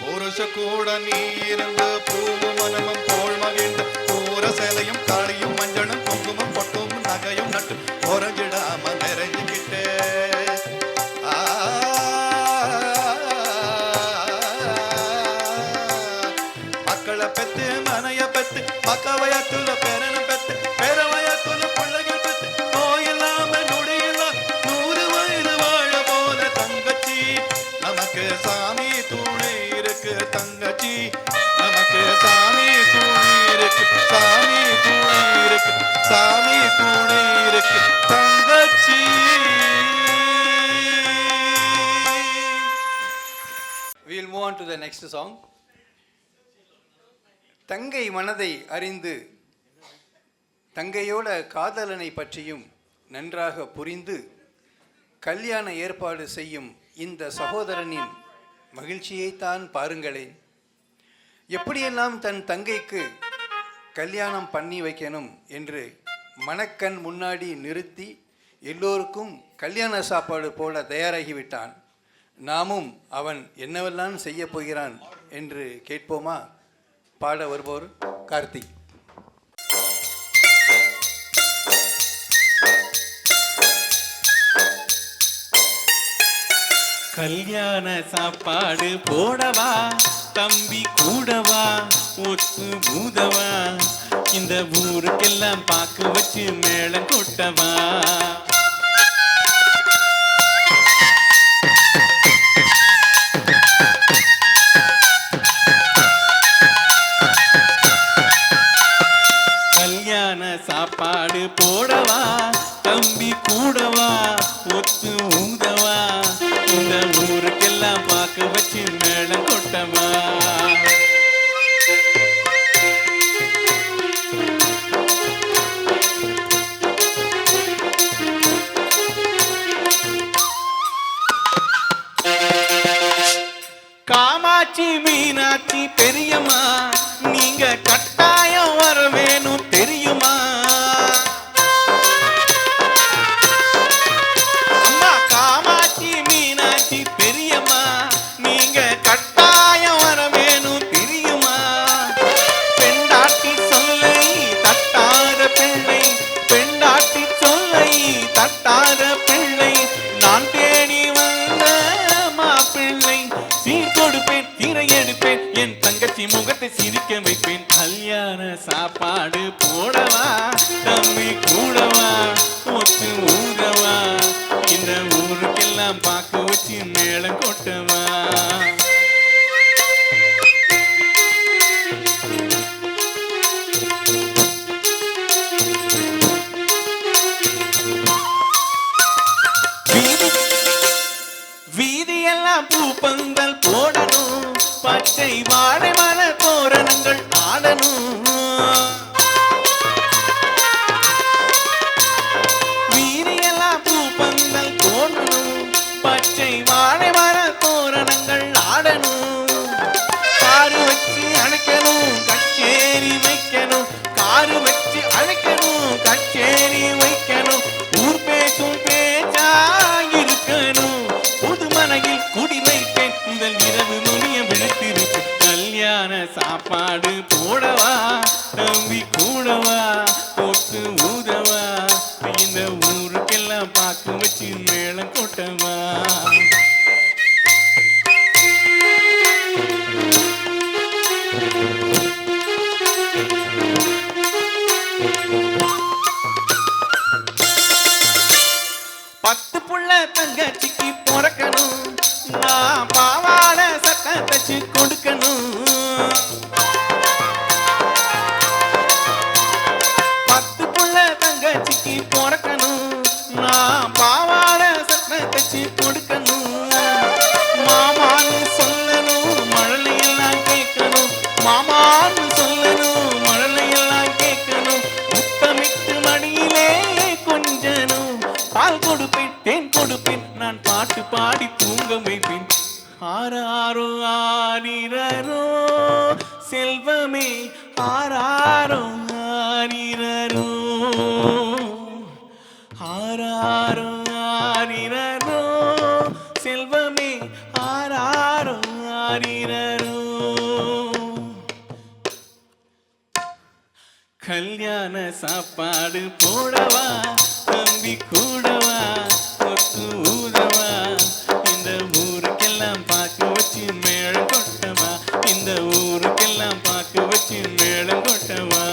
புருஷ கூட நீ இருந்து பூவு மனமும் போல் மகிழ்ந்து பூர சேலையும் காளியும் மஞ்சளும் குங்குமம் பொட்டும் நகையும் நட்டு உறஞ்சிடாம நிறைஞ்சுக்கிட்டே. மக்களை பெத்து மனைய பெத்து மக்க வயத்துல பேரனை பெத்து பேர வயத்துல பிள்ளைகள் பெத்து நோயில்லாம நொடியில்லாம் 100 வயது வாழ போல தங்கச்சி. நமக்கு சாமி துணை இருக்கு தங்கச்சி, நமக்கு சாமி துணை இருக்கு, சாமி துணை இருக்கு, சாமி துணை இருக்கு தங்கச்சி. We will move on to the next song. தங்கை மனதை அறிந்து தங்கையோட காதலனை பற்றியும் நன்றாக புரிந்து கல்யாண ஏற்பாடு செய்யும் இந்த சகோதரனின் மகிழ்ச்சியைத்தான் பாருங்களேன். எப்படியெல்லாம் தன் தங்கைக்கு கல்யாணம் பண்ணி வைக்கணும் என்று மணக்கண் முன்னாடி நிறுத்தி எல்லோருக்கும் கல்யாண சாப்பாடு போல தயாராகிவிட்டான். நாமும் அவன் என்னவெல்லாம் செய்ய போகிறான் என்று கேட்போமா? பாட வருபவர் கார்த்திக். கல்யாண சாப்பாடு போடவா தம்பி கூடவா ஒத்து பூதவா, இந்த ஊருக்கெல்லாம் பாக்கு வச்சு மேளம் கொட்டவா. சாப்பாடு போடவா தம்பி கூடவா ஒத்து ஊதவா இந்த ஊருக்கெல்லாம் பார்க்க வச்சு மேளம் கொட்டவா. காமாட்சி மீனாட்சி பெரியம்மா நீங்க கட்டாயம் வர வேணும் தெரியுமா. அம்மா காமாட்சி மீனாட்சி பெரியம்மா நீங்க கட்டாயம் வர வேணும் தெரியுமா. பெண்டாட்டி சொல்லை தட்டாத பிள்ளை பெண்டாட்டி சொல்லை தட்டாத பிள்ளை நான் தேடி வந்த மாப்பிள்ளை சீர் கொடுப்பேன் தீரை எடுப்பேன் என் தங்கச்சி முகத்தை சிரிக்க வைப்பேன். கல்யாண சாப்பாடு போடவா தம்பி கூடவா ஒத்து ஊதவா இந்த ஊருக்கெல்லாம் பார்க்க வச்சு மேளம் கொட்டவா. வீதியெல்லாம் பூப்பந்தல் போடணும் பச்சை வாழை மலர் தோரணங்கள் ஆடணும். வீதியெல்லாம் பூப்பந்தல் போடணும் பச்சை வாழை மலர் தோரணங்கள் ஆடணும். காரு வச்சு அழைக்கணும் கச்சேரி வைக்கணும் காரு வச்சு அழைக்கணும் கச்சேரி வைக்கணும். ஊர் பேசும் பேச்சா இருக்கணும் புதுமனையில் குடி வைப்பேன் முதல் இரவு நுனிய விழுத்திருப்பேன். கல்யாண சாப்பாடு போடவா தம்பி கூடவா போட்டு ஊதவா இந்த ஊருக்கெல்லாம் பார்க்க வச்சு மேளம் கொட்டவா. பத்து புள்ள தங்கச்சிக்கு பிறக்கணும் நான் பாவாட சட்டை தச்சு கொடுக்கணும். பத்து புள்ள தங்கச்சிக்கு பிறக்கணும் நான் பாவாட சட்டை தச்சு கொடுக்கணும். மாமான்னு சொல்லணும் மழலையெல்லாம் கேட்கணும் மாமான்னு சொல்லணும் மழலையெல்லாம் கேட்கணும். முத்தமிட்டு மடியிலே கொஞ்சனும் பால் கொடுப்பேன் தேன் கொடுப்பேன் நான் பாட்டு பாடி தூங்க வைப்பேன். ஆராரோ ஆரிரரோ செல்வமே ஆராரோ ஆரிரரோ ஆராரோ ஆரிரரோ செல்வமே ஆராரோ ஆரிரரோ. கல்யாண சாப்பாடு போடவா தம்பி கூடவா ஒத்து ஊதவா இந்த ஊருக்கெல்லாம் பார்க்க வச்சு மேளம் கொட்டவா இந்த ஊருக்கெல்லாம் பார்க்க வச்சு மேளம் கொட்டவா.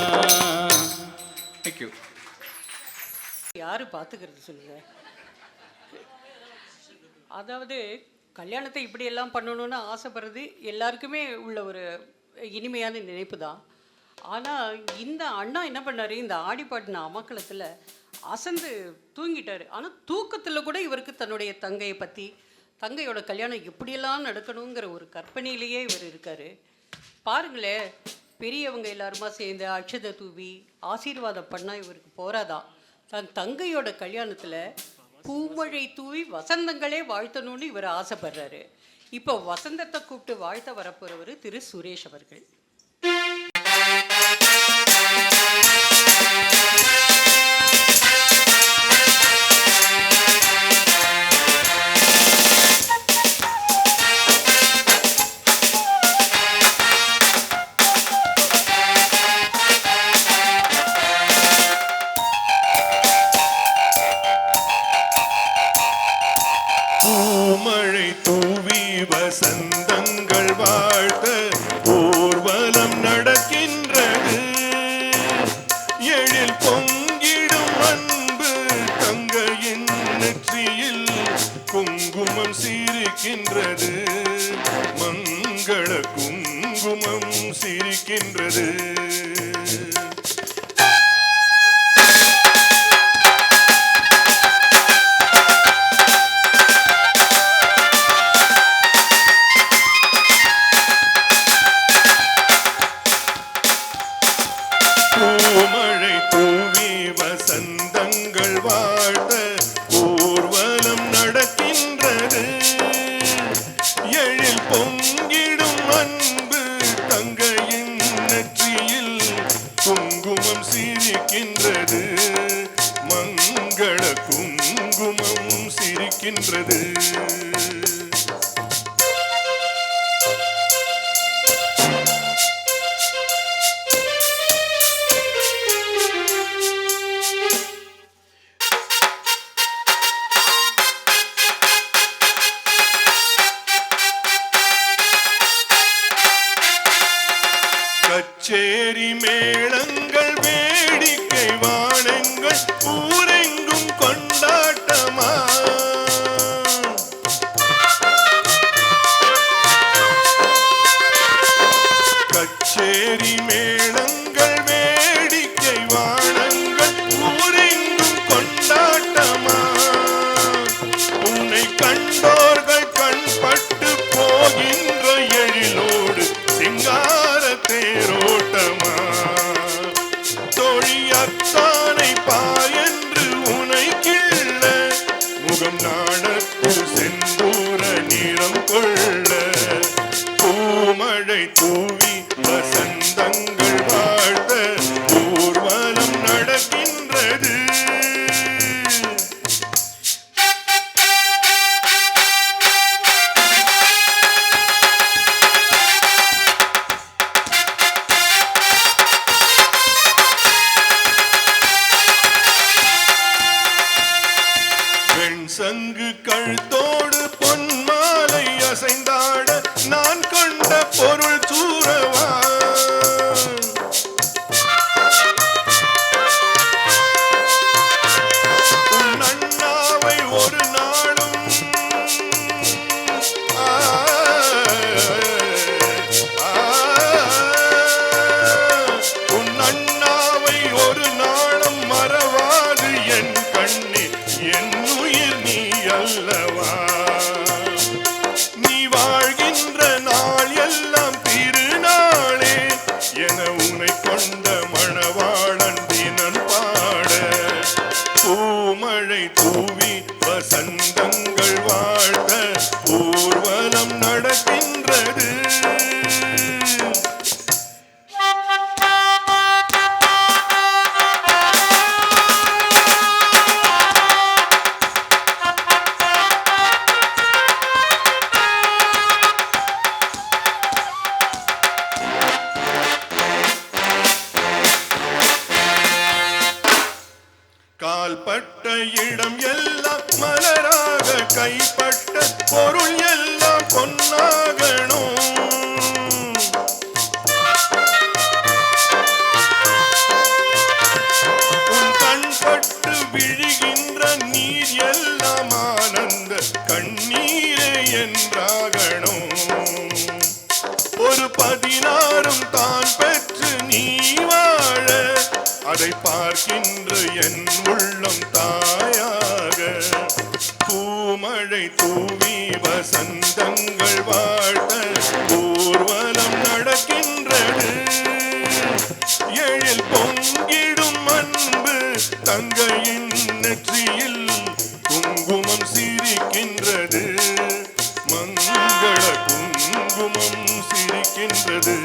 தேங்க்யூ. யாரு பார்த்துக்கிறது சொல்லுங்க. அதாவது கல்யாணத்தை இப்படியெல்லாம் பண்ணணும்னு ஆசைப்படுறது எல்லாருக்குமே உள்ள ஒரு இனிமையான நினைப்பு தான். ஆனால் இந்த அண்ணா என்ன பண்ணார், இந்த ஆடிப்பாட்டின அமக்களத்தில் அசந்து தூங்கிட்டார். ஆனால் தூக்கத்தில் கூட இவருக்கு தன்னுடைய தங்கையை பற்றி தங்கையோட கல்யாணம் எப்படியெல்லாம் நடக்கணுங்கிற ஒரு கற்பனையிலேயே இவர் இருக்கார். பாருங்களேன், பெரியவங்க எல்லாருமா சேர்ந்து அட்சதை தூவி ஆசீர்வாதம் பண்ணால் இவருக்கு போராதான். தன் தங்கையோட கல்யாணத்தில் பூமழை தூவி வசந்தங்களே வாழ்த்தணும்னு இவர் ஆசைப்படுறாரு. இப்போ வசந்தத்தை கூப்பிட்டு வாழ்த்த வரப்போகிறவர் திரு சுரேஷ் அவர்கள். பூமழை தூவி வசந்தங்கள் வாழ்த்த ஊர்வலம் நடக்கின்றது. எழில் பொங்கிடும் அன்பு தங்கையின் நெற்றியில் குங்குமம் சிரிக்கின்றது. மங்கள குங்குமம் சிரிக்கின்றது. பூமழை தூவி வசந்தங்கள் வாழ்த்த ஊர்வலம் நடக்கின்றது. எழில் பொங்கிடும் அன்பு தங்கையின் நெற்றியில் குங்குமம் சிரிக்கின்றது. மங்கள குங்குமம் சிரிக்கின்றது. கச்சேரி மேளங்கள் வேடிக்கை வானங்கள் ஊரெங்கும் கொண்டாட்டமா. கச்சேரி மேளங்கள் வேடிக்கை வானங்கள் ஊரெங்கும் கொண்டாட்டமா. உன்னை கண்டோர்கள் கண்பட்டு போகின்ற எழிலோடு சிங்கார தேரோட்டமா. தோழியத்தானை பாயென்று உனை கிள்ள முகம் நாணத்து செந்தூர நிறம் கொள்ள. பூமழை தூவி வசந்தங்கள் வாழ்த்த ஊர்வலம் நடக்கின்றது. சங்கு கழுத்தோடு பொன்மாலை அசைந்தாட நான் கொண்ட பொருள் சூரவா. உன் அண்ணாவை ஒரு நாளும் உன் அண்ணாவை ஒரு நாளும் மறவாது என் கண்ணே என் உயிர் நீ அல்லவா. நீ வாழ்கின்ற நாள் எல்லாம் திருநாளே என உன்னை கொண்ட மணவாளன் தினம் பாட. பூமழை தூவி வசந்தங்கள் வாழ்த்த ஊர்வலம் நடக்கின்றது. கால்பட்ட இடம் எல்லாம் மலராக கைப்பட்ட பொருள் எல்லாம் பொன்னாகணும். உன் கண்பட்டு விழுகின்ற நீர் எல்லாம் ஆனந்த கண்ணீரே என்றாகணும். ஒரு 16 தான் பெற்று நீ வாழ அதை பார்க்கின்ற என் உள்ளம் தாயாக. பூமழை தூவி வசந்தங்கள் வாழ்த்த ஊர்வலம் நடக்கின்றது. எழில் பொங்கிடும் அன்பு தங்கையின் நெற்றியில் குங்குமம் சிரிக்கின்றது. மங்கள குங்குமம் சிரிக்கின்றது.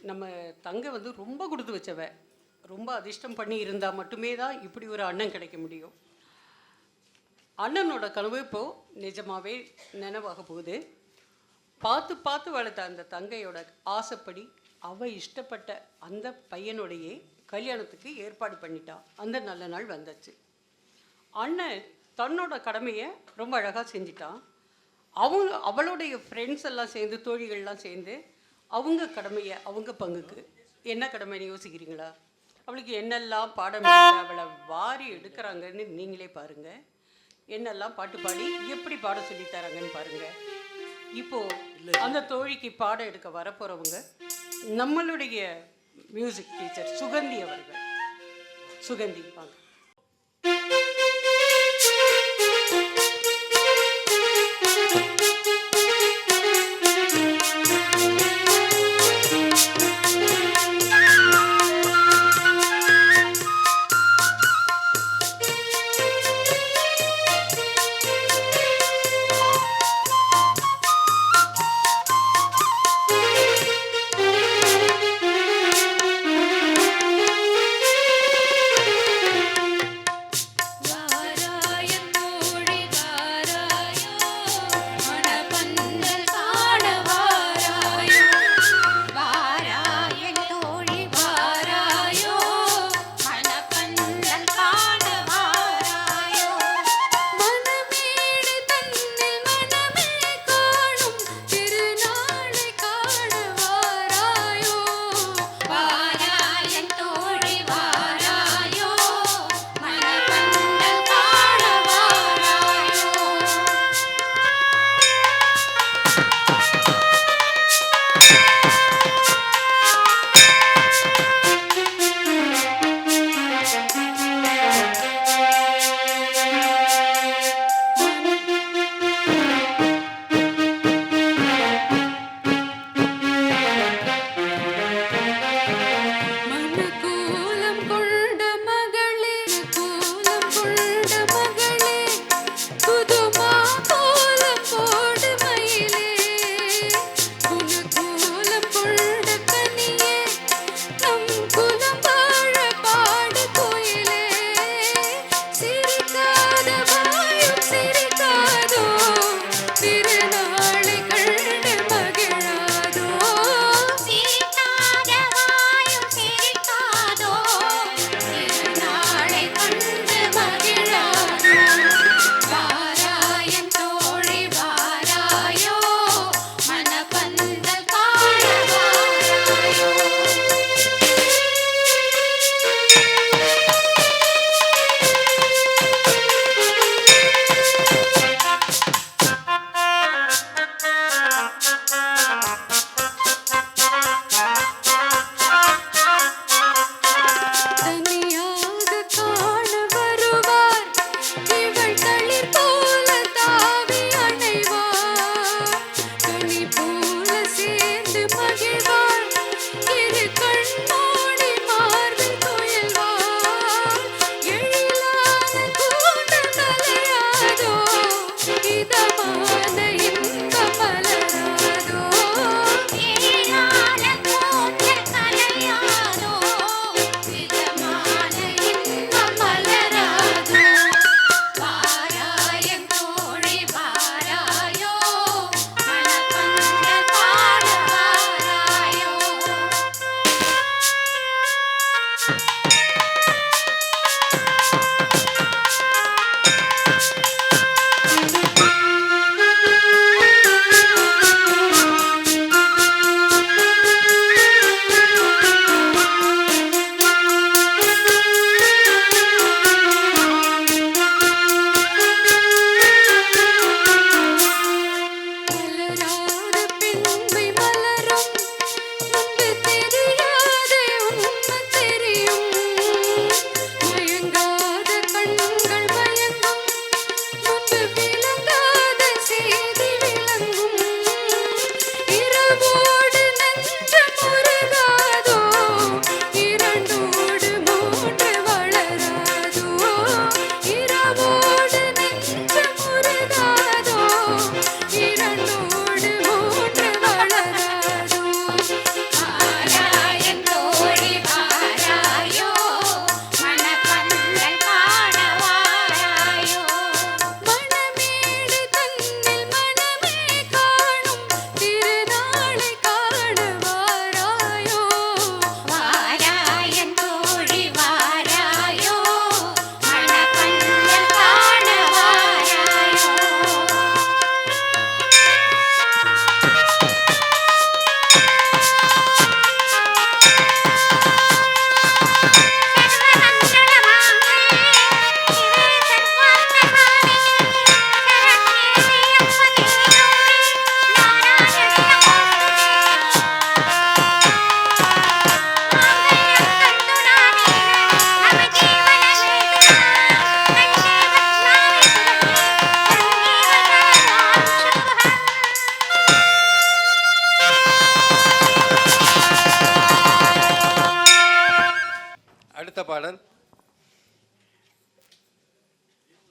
நம்ம தங்கை வந்து ரொம்ப கொடுத்து வச்சவ, ரொம்ப அதிர்ஷ்டம் பண்ணி இருந்தால் மட்டுமே தான் இப்படி ஒரு அண்ணன் கிடைக்க முடியும். அண்ணனோட கனவு இப்போது நிஜமாகவே நினைவாக போகுது. பார்த்து பார்த்து வளர்த்த அந்த தங்கையோட ஆசைப்படி அவள் இஷ்டப்பட்ட அந்த பையனுடைய கல்யாணத்துக்கு ஏற்பாடு பண்ணிட்டான். அந்த நல்ல நாள் வந்துச்சு. அண்ணன் தன்னோட கடமையை ரொம்ப அழகாக செஞ்சிட்டான். அவளுடைய ஃப்ரெண்ட்ஸ் எல்லாம் சேர்ந்து, தோழிகள்லாம் சேர்ந்து அவங்க கடமையை, அவங்க பங்குக்கு என்ன கடமைன்னு யோசிக்கிறீங்களா? அவளுக்கு என்னெல்லாம் பாடம் எடுத்து அவளை வாரி எடுக்கிறாங்கன்னு நீங்களே பாருங்க. என்னெல்லாம் பாட்டு பாடி எப்படி பாடம் சொல்லி தராங்கன்னு பாருங்க. இப்போ அந்த தோழிக்கு பாடம் எடுக்க வரப்போறவங்க நம்மளுடைய மியூசிக் டீச்சர் சுகந்தி அவர்கள். சுகந்தி வாங்க.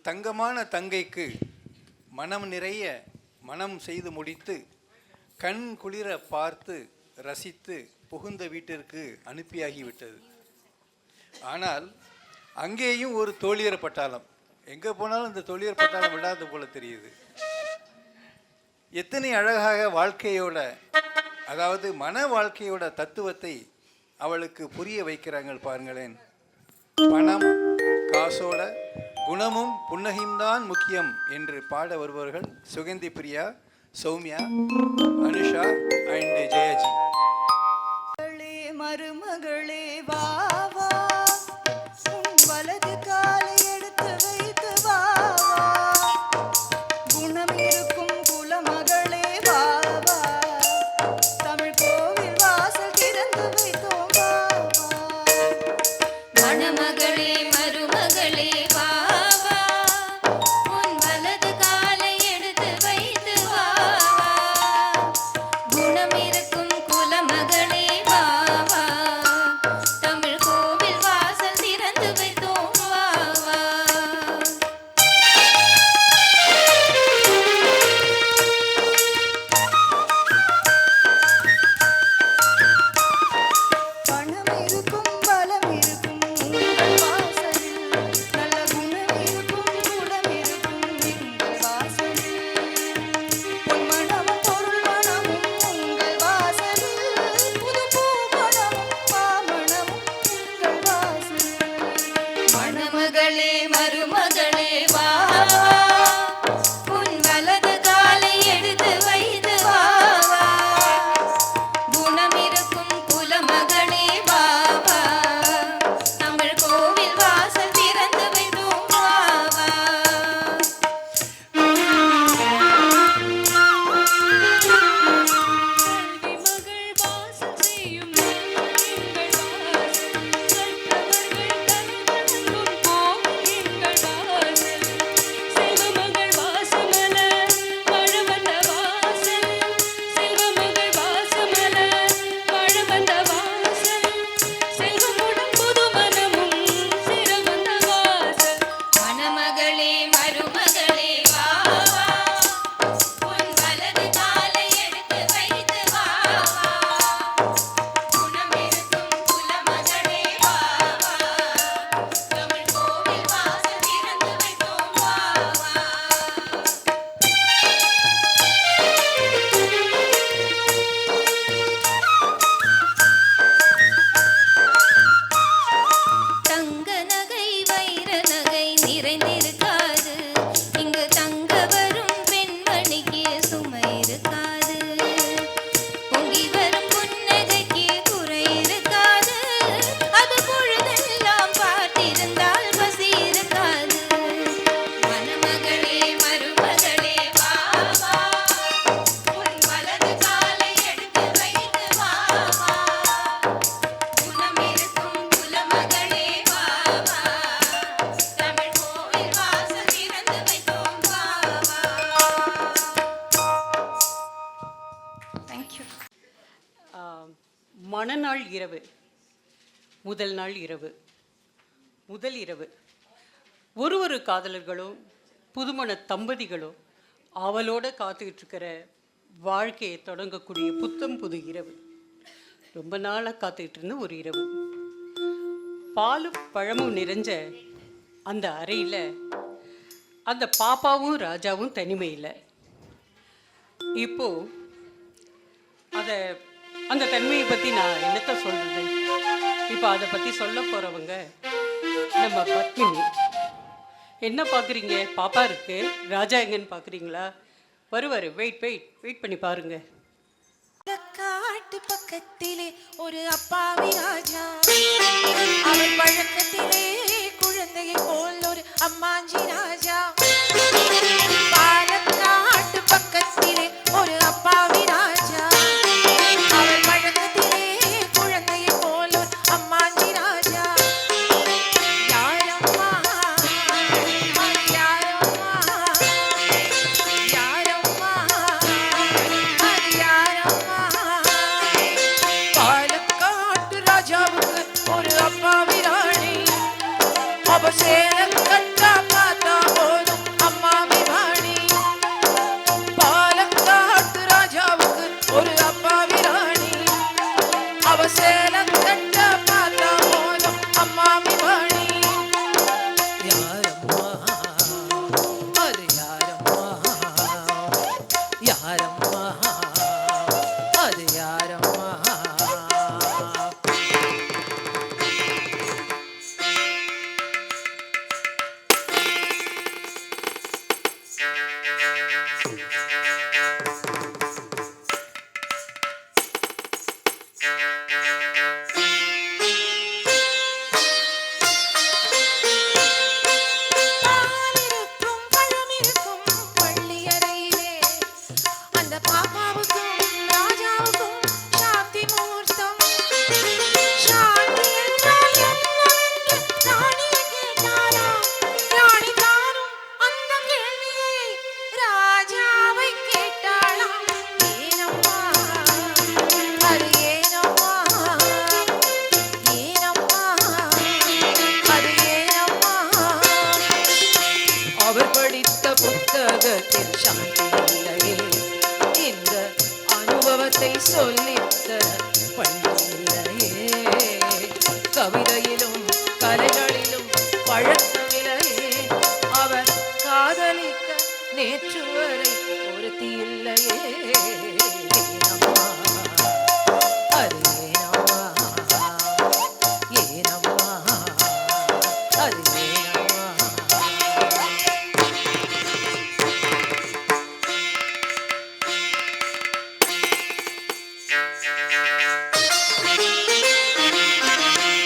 தங்கமான தங்கைக்கு மனம் நிறைய மனம் செய்து முடித்து கண் குளிர பார்த்து ரசித்து புகுந்த வீட்டிற்கு அனுப்பியாகிவிட்டது. ஆனால் அங்கேயும் ஒரு தோழியர் பட்டாளம். எங்கே போனாலும் இந்த தோழியர் பட்டாளம் விடாத போல தெரியுது. எத்தனை அழகாக வாழ்க்கையோட, அதாவது மன வாழ்க்கையோட தத்துவத்தை அவளுக்கு புரிய வைக்கிறாங்க பாருங்களேன். பணம் காசோட குணமும் புன்னகையும் தான் முக்கியம் என்று பாட வருபவர்கள் சுகந்தி பிரியா, சௌமியா, அனுஷா அண்ட் ஜெயஜி. மருமகளே வா வா, உன் வலது காலை எடுத்து வைத்து வா வா, குணம் இருக்கும் குலமகளே வா வா, தமிழ் கோவில் வாசல் திறந்து வைத்தோம் வா வா. மணமகளே மருமகளே வா வா, உன் வலது காலை எடுத்து வைத்து வா வா, குணம் இருக்கும் குலமகளே வா வா, தமிழ் கோவில் வாசல் திறந்து வைத்தோம் வா வா. பணம் இருக்கும் பலம் இருக்கும் உங்கள் வாசலில், நல்ல குணம் இருக்கும் குணம் இருக்கும் எங்கள் வாசலில், பொன்மணமும் பொருள் மணமும் உங்கள் வாசலில், புது பூ மணமும் மாமணமும் உங்கள் வாசலில். மணமகளே மருமகளே வா வா, உன் வலது காலை எடுத்து வைத்து வா வா, குணம் இருக்கும் குலமகளே வா வா, தமிழ் கோவில் வாசல் திறந்து வைத்தோம் வா வா. மகள் வாசம் செய்யும் எங்கள் வாசல், கற்றவர்கள் கண்வணங்கும் கோவில் எங்கள் வாசல், செல்வமகள் வாசமல மழை வந்த வாசல், செல்வமகள் வாசமல மழை வந்த வாசல், செல்வமுடன் புது மனமும் சிறவந்த வாசல். மணமகளே மருமகளே வா வா, உன் வலது காலை எடுத்து வைத்து வா வா, குணம் இருக்கும் குலமகளே வா வா, தமிழ் கோவில் வாசல் திறந்து வைத்தோம் வா வா. தங்க நகை வைர நகை நிறைந்திருக்காது, இங்கு தங்க வரும் பெண்மணிக்கு சுமை இருக்காது, பொங்கி வரும் புன்னகைக்கு குறை இருக்காது, அது பொழுதெல்லாம் பார்த்திருந்தால் பசி இருக்காது. மணமகளே மருமகளே வா வா, உன் வலது காலை எடுத்து வைத்து வா வா, குணம் இருக்கும் குலமகளே வா வா, தமிழ் கோவில் வாசல் திறந்து வைத்தோம் வா வா. தேங்க்யூ. மணநாள் இரவு, முதல் நாள் இரவு, முதல் இரவு, ஒரு காதலர்களும் புதுமண தம்பதிகளும் ஆவலோட காத்துக்கிட்டு இருக்கிற வாழ்க்கையை தொடங்கக்கூடிய புத்தம் புது இரவு. ரொம்ப நாளாக காத்துக்கிட்டு இருந்த ஒரு இரவு. பாலும் பழமும் நிறைஞ்ச அந்த அறையில் அந்த பாப்பாவும் ராஜாவும் தனிமையில். இப்போ அந்த தன்மையை பற்றி நான் என்னத்தை சொல்கிறது? இப்போ அதை பற்றி சொல்ல போகிறவங்க நம்ம பத்மினி. என்ன பார்க்குறீங்க? பாப்பா இருக்கு, ராஜா எங்கன்னு பார்க்குறீங்களா? வருவார், வெயிட் பண்ணி பாருங்க. காட்டு பக்கத்திலே ஒரு அப்பாவி ராஜா, அவன் பழக்கத்திலே குழந்தையை போல் ஒரு அம்மாஞ்சி ராஜா. பாலக்காட்டு பக்கத்திலே ஒரு அப்பாவி ராஜா, அவன் பழக்கத்திலே குழந்தையை போல் ஒரு அம்மாஞ்சி ராஜா. யாரம்மா யாரம்மா யாரம்மா யாரம்மா. பாலக்காட்டு ராஜாவுக்கு ஒரு அப்பாவி ராணி, அவ சேர கட்டா பார்த்து உள்ளத்தில் சாந்தி இல்லையே இந்த அனுபவத்தை சொல்லித்தர பள்ளி இல்லையே கவிதையிலும் கலைகளிலும் பழக்கமில்லையே அவர் காதலிக்க நேற்று வரை ஒருத்தி இல்லையே ஏனம்மா அது ஏனம்மா ஏனம்மா அது ஏனம்மா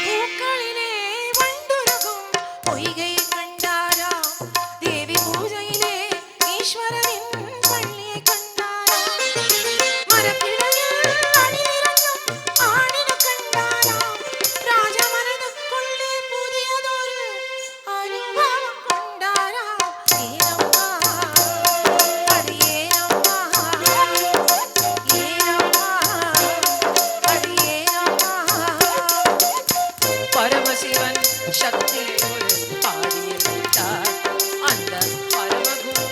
பூக்களிலே வண்டுருகும் பொய்கையை கண்டாராம் தேவி பூஜையிலே ஈஸ்வரனின் பள்ளியை கண்டாராம் மரக்கிளையில் அணிநிறங்கும் ஆணினை கண்டாராம் ராஜ மனதுக்குள்ளே புதியதொரு அனுபவம் கொண்டாராம் ஏனம்மா அது ஏனம்மா ஏனம்மா அது ஏனம்மா பரமசிவன் சக்தியை ஒரு பாடியில் வைத்தார் அந்த பரமகுரு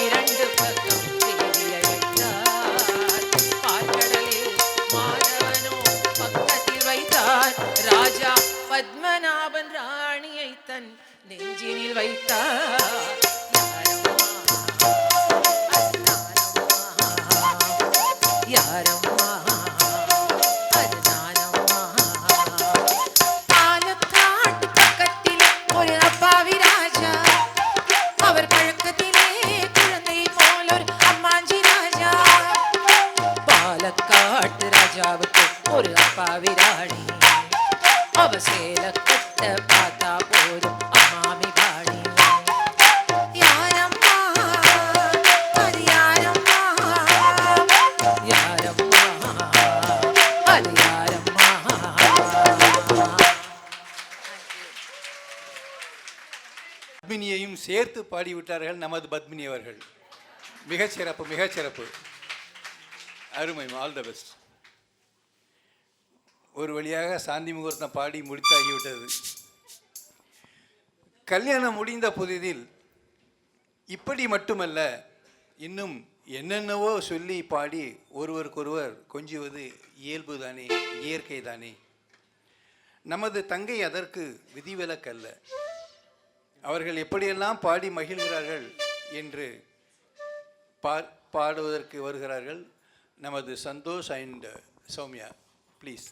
இரண்டு பக்கம் தேவியை வைத்தார் பார்க்கடலில் மாதவனோ பக்கத்தில் வைத்தார் ராஜா பத்மநாபன் ராணியை தன் நெஞ்சினில் வைத்தார் யாரம்மா அது நானம்மா யாரம்மா அது நானம்மா பாலக்காட்டு பக்கத்திலே ஒரு அப்பாவி ராஜா அவர் பழக்கத்திலே குழந்தை போல் ஒரு அம்மாஞ்சி ராஜா பாலக்காட்டு ராஜாவுக்கு ஒரு அப்பாவி ராணி அவ சேல கட்ட பார்த்தா போதும் அம்மாமி பாணி யாரம்மா அது யாரம்மா யாரம்மா அது யாரம்மா பத்மினியையும் சேர்த்து பாடிவிட்டார்கள் நமது பத்மினி அவர்கள். மிகச்சிறப்பு, மிகச்சிறப்பு, அருமை, ஆல் த பெஸ்ட். ஒரு வழியாக சாந்தி முகூர்த்தம் பாடி முடித்தாகிவிட்டது. கல்யாணம் முடிந்த புதிதில் இப்படி மட்டுமல்ல, இன்னும் என்னென்னவோ சொல்லி பாடி ஒருவருக்கொருவர் கொஞ்சுவது இயல்பு தானே, இயற்கை தானே. நமது தங்கை அதற்கு விதிவிலக்கல்ல. அவர்கள் எப்படியெல்லாம் பாடி மகிழ்கிறார்கள் என்று பாடுவதற்கு வருகிறார்கள் நமது சந்தோஷ் அண்ட் சௌமியா. ப்ளீஸ்.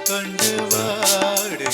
கண்டு வாடு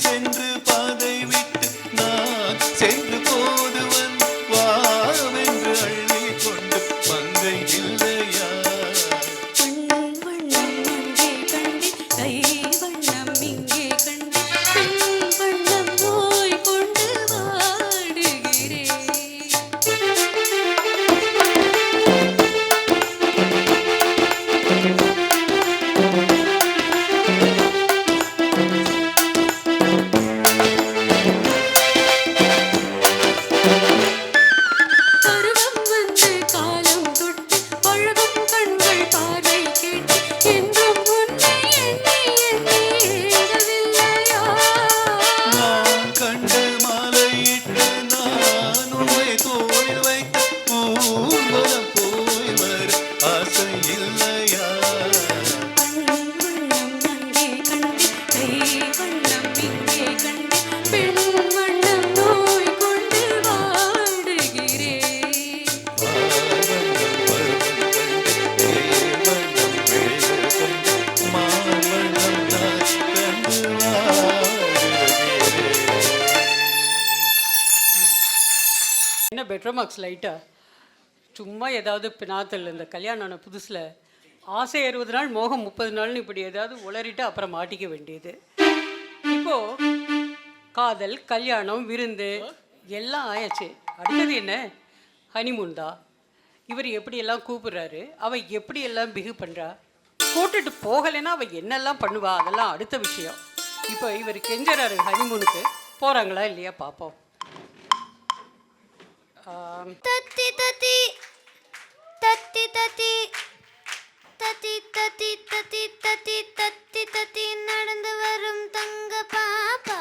சென்று பாதை விட்டு நான் சென்று போதுவன் வாவென்று அள்ளி கொண்டு மங்கை இல்லையா வண்ணம் வண்ணம் அங்கே கண்டே கை வண்ணம் இங்கே கண்டே பெண் வண்ணம் நோய் கொண்டு வாடுகிறேன் பருவம் வந்து காலம் தொட்டு பழகும் கண்கள் பார்வை கேட்டு என்றும் உன்னை எண்ணி எண்ணி ஏங்கவில்லையா நான் கண்டு மாலையிட்டு நான் உன்னை தோளில் வைத்து ஊர்வலம் போய் வர ஆசை இல்லையா வண்ணம் வண்ணம் அங்கே கண்டே கை வண்ணம் இங்கே கண்டே பெண் வண்ணம் நோய் கொண்டு வாடுகிறேன் என்ன பெட்டர் மார்க்ஸ் லைட்டாக சும்மா ஏதாவது பினாத்தல் இந்த கல்யாணம் ஆன புதுசில் ஆசை 60 நாள் மோகம் 30 நாள்னு இப்படி ஏதாவது உளறிட்டு அப்புறம் மாட்டிக்க வேண்டியது. இப்போது காதல் கல்யாணம் விருந்து எல்லாம் ஆயாச்சு. அடுத்தது என்ன? ஹனிமூன் தான். இவர் எப்படியெல்லாம் கூப்பிடுறாரு, அவள் எப்படியெல்லாம் பிஹேவ் பண்ணுறா, கூட்டுட்டு போகலைன்னா அவள் என்னெல்லாம் பண்ணுவா, அதெல்லாம் அடுத்த விஷயம். இப்போ இவர் கெஞ்சறாரு ஹனிமூனுக்கு, போகிறாங்களா இல்லையா பார்ப்போம். தத்தி தத்தி தத்தி தத்தி தத்தி தத்தி தத்தி தத்தி தத்தி தத்தி நடந்து வரும் தங்க பாப்பா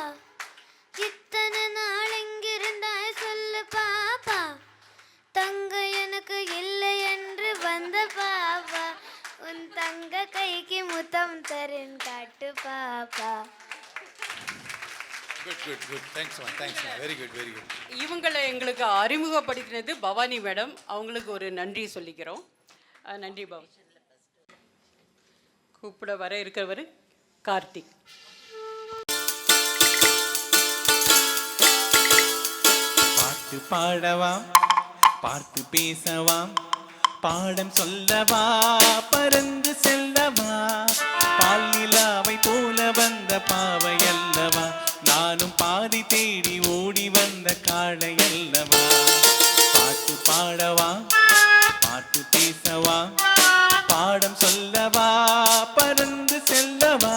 இத்தனை நாள் எங்கிருந்தாய் சொல்லு பாப்பா தங்க எனக்கு இல்லை என்று வந்த பாப்பா உன் தங்க கைக்கு முத்தம் தரேன் காட்டு பாப்பா இவங்களை எங்களுக்கு அறிமுகப்படுத்தினது பவானி மேடம். அவங்களுக்கு ஒரு நன்றி சொல்லிக்கிறோம். நன்றி பாபு. கூப்பிட வர இருக்கிறவர் கார்த்திக். பாட்டு பாடவாம், பார்த்து பேசவாம், பாடம் சொல்லவா, பறந்து செல்லவா, பால் நிலாவை போல வந்த பாவை அல்லவா, நானும் பாதி தேடி ஓடி வந்த காளை அல்லவா. பாட்டு பாடவா, பாட்டு பேசவா, பாடம் சொல்லவா, பறந்து செல்லவா,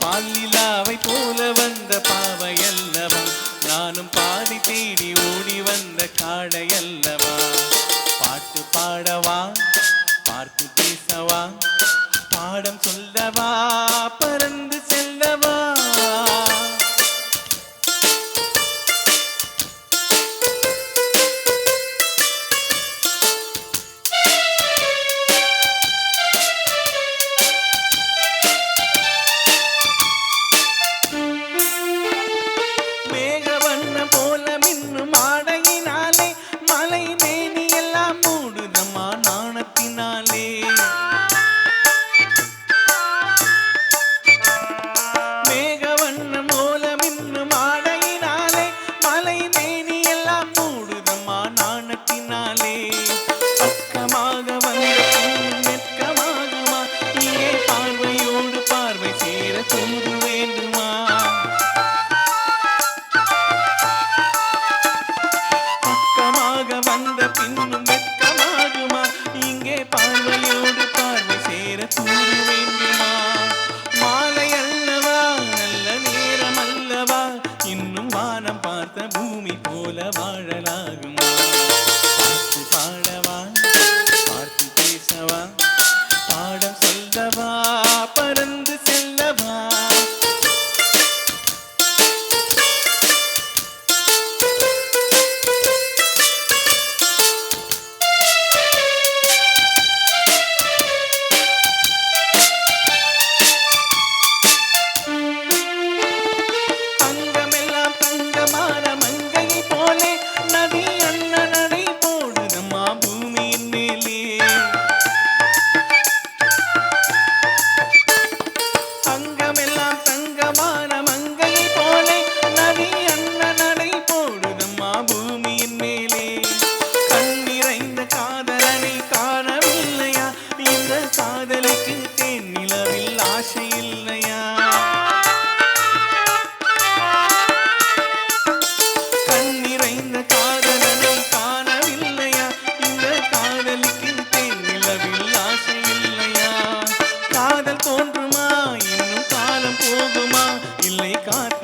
பால் நிலாவை போல வந்த பாவை அல்லவா, நானும் பாதி தேடி ஓடி வந்த காளை அல்லவா. பாட்டு பாடவா, பார்த்து பேசவா, பாடம் சொல்லவா, பறந்து செல்லவா.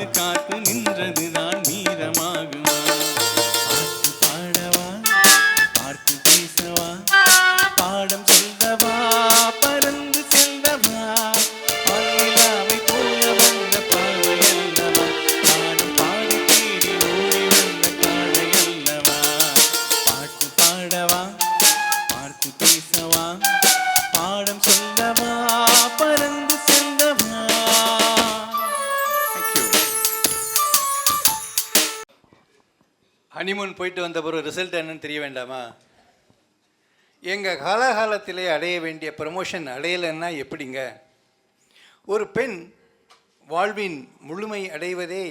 காத்து காத்து நின்றதுதான் மீதமாகுமா? பார்த்து பாடவா, பார்த்து பேசவா, பாடம் சொல்லவா, பறந்து செல்லவா, பாலிலாவை போல வந்த பாவை அல்லவா, நானும் பாடி தேடி ஓடி வந்த காடை அல்லவா. பாட்டு பாடவா, பார்த்து பேசவா, பாடம் சொல்லவா, பறந்து செல்லவா. ஹனிமூன் போயிட்டு வந்த பிறகு ரிசல்ட் என்னன்னு தெரிய வேண்டாமா? எங்கள் காலகாலத்திலே அடைய வேண்டிய ப்ரமோஷன் அடையலைன்னா எப்படிங்க? ஒரு பெண் வாழ்வின் முழுமை அடைவதே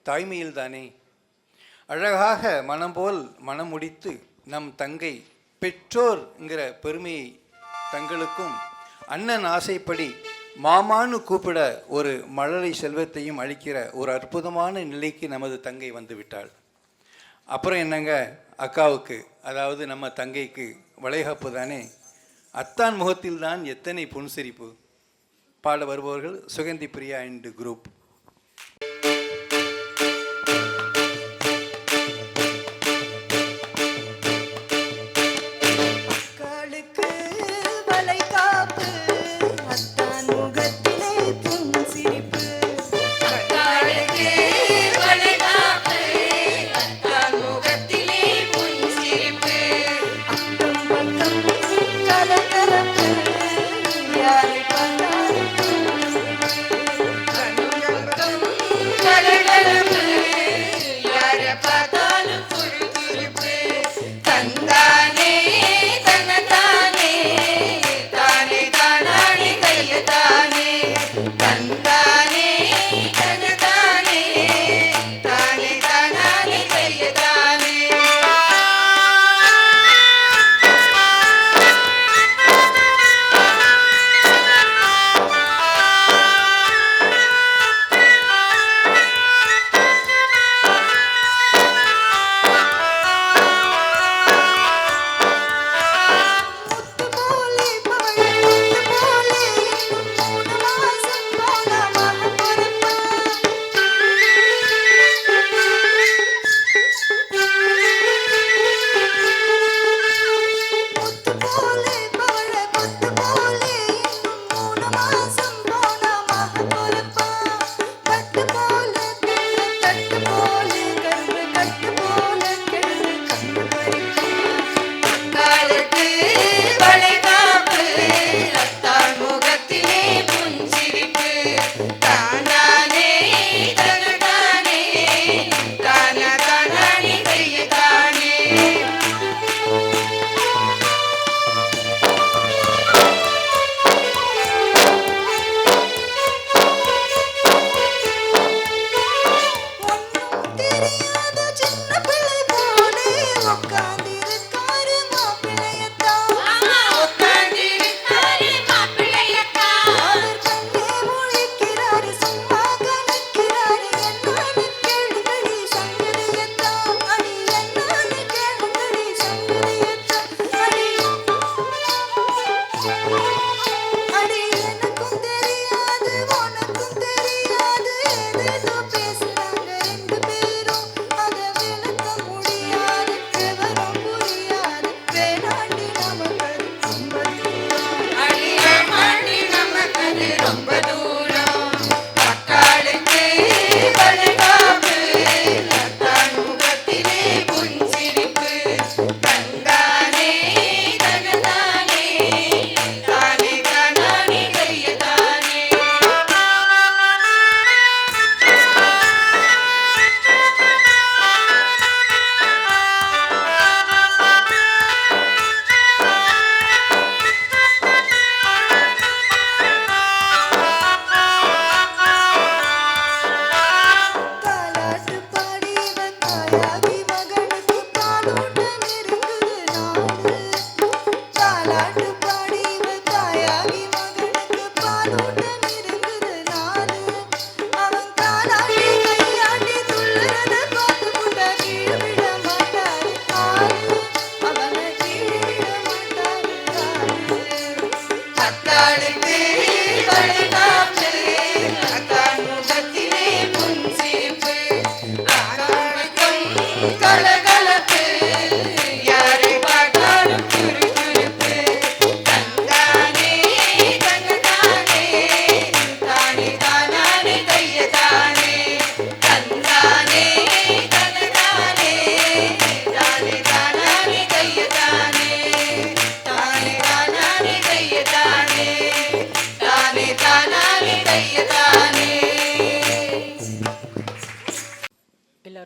தாய்மையில் தானே. அழகாக மனம் போல் மனம் முடித்து நம் தங்கை பெற்றோர்ங்கிற பெருமையை தங்களுக்கும் அண்ணன் ஆசைப்படி மாமான்னு கூப்பிட ஒரு மழலை செல்வத்தையும் அளிக்கிற ஒரு அற்புதமான நிலைக்கு நமது தங்கை வந்து விட்டாள். அப்புறம் என்னங்க, அக்காவுக்கு அதாவது நம்ம தங்கைக்கு வளைகாப்பு தானே. அத்தான் முகத்தில் தான் எத்தனை புன்சிரிப்பு. பாட வருபவர்கள் சுகந்தி பிரியா அண்ட் குரூப். கண்கள்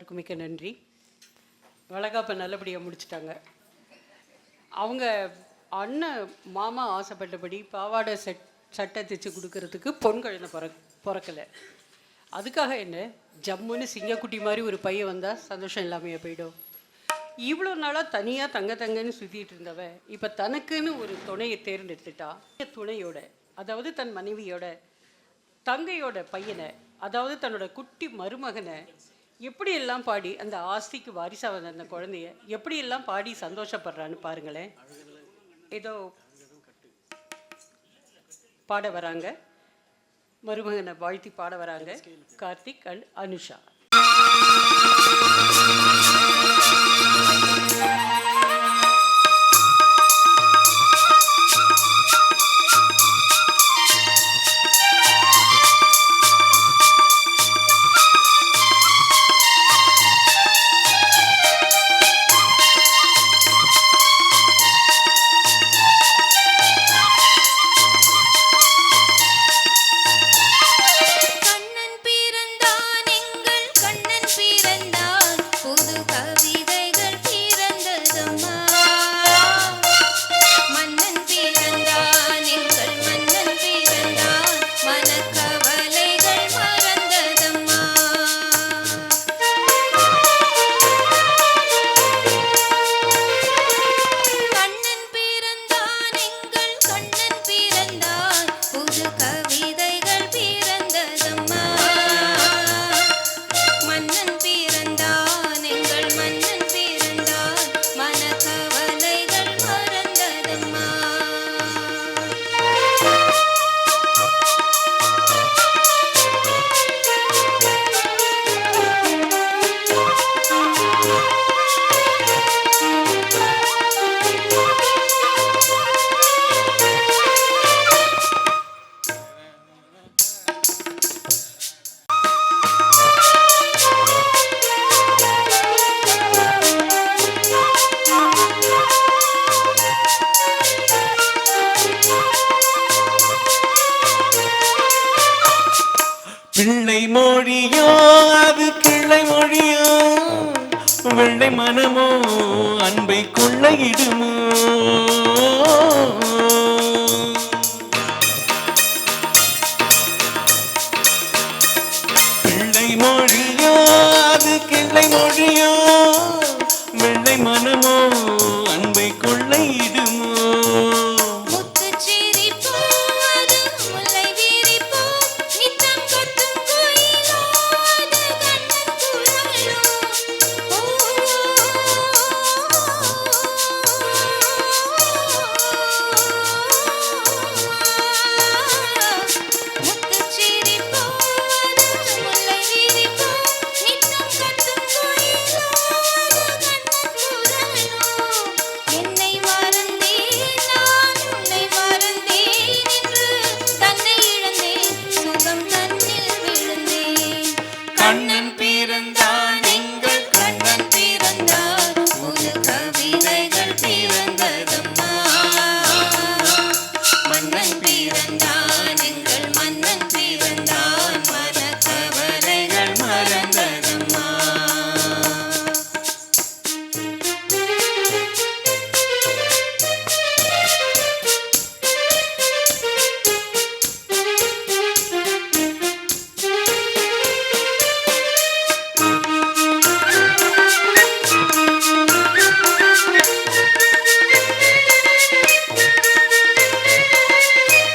எல்லாருக்கும் மிக்க நன்றி. வளகாப்பை நல்லபடியாக முடிச்சிட்டாங்க. அவங்க அண்ணன் மாமா ஆசைப்பட்டபடி பாவாடை சட்டை தைச்சு கொடுக்கறதுக்கு பொன் குழந்தை பிறக்கலை. அதுக்காக என்ன ஜம்முன்னு சிங்கக்குட்டி மாதிரி ஒரு பையன் வந்தால் சந்தோஷம் இல்லாமையே போயிடும். இவ்வளோ நாளாக தனியாக தங்கன்னு சுற்றிட்டு இருந்தவ இப்போ தனக்குன்னு ஒரு துணையை தேர்ந்தெடுத்துட்டா. துணையோட, அதாவது தன் மனைவியோட தங்கையோட பையனை, அதாவது தன்னோட குட்டி மருமகனை எப்படியெல்லாம் பாடி அந்த ஆஸ்திக்கு வாரிசாக வந்த அந்த குழந்தைய எப்படியெல்லாம் பாடி சந்தோஷப்படுறான்னு பாருங்களேன். ஏதோ பாட வராங்க, மருமகனை வாழ்த்தி பாட வராங்க கார்த்திக் அண்ட் அனுஷா. பிள்ளை மொழியோ அது கிளை மொழியோ, வெள்ளை மனமோ அன்பை கொள்ளையிடுமோ. பிள்ளை மொழியோ அது கிளை மொழியோ, வெள்ளை மனமோ அன்பை கொள்ளையிடுமோ. கண்ணன் பிறந்தான் எங்கள் கண்ணன் பிறந்தான், புது கவிதைகள் பிறந்ததம்மா. மன்னன் பிறந்தான் எங்கள் மன்னன் பிறந்தான், மன கவலைகள் மறந்ததம்மா.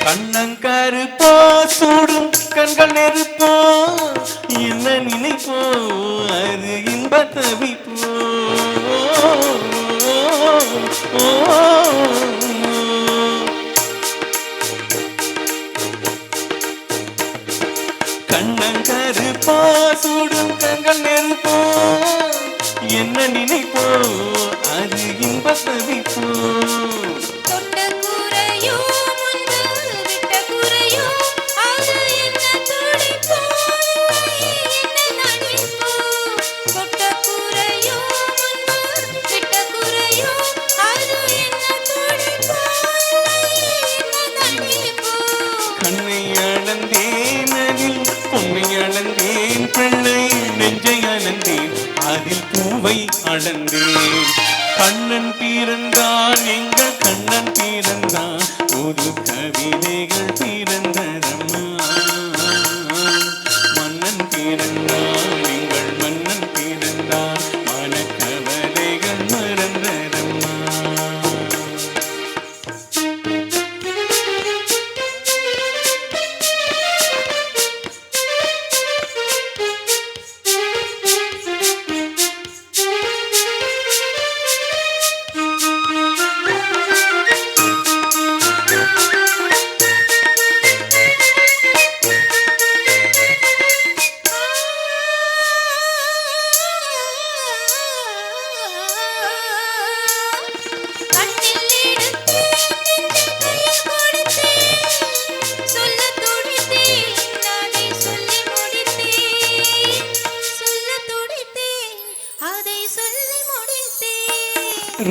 கண்ணங்கருப்போ சூடும் கண்கள் நெருப்போ, என்ன நினைப்போ அது இன்ப தவிப்போ. கண்ணங்கருப்போ சூடும் கண்கள் நெருப்போ, என்ன நினைப்போ அது இன்ப தவிப்போ. பொன்னை அளந்தேன் பிள்ளை நெஞ்சை அளந்தேன், நடந்தேன். கண்ணன் பிறந்தான், எங்கள் கண்ணன் பிறந்தான், புது கவிதைகள் பிறந்ததம்மா. மன்னன் பிறந்தான், எங்கள் மன்னன் பிறந்தான், மனக்கவலைகள் மறந்ததம்மா.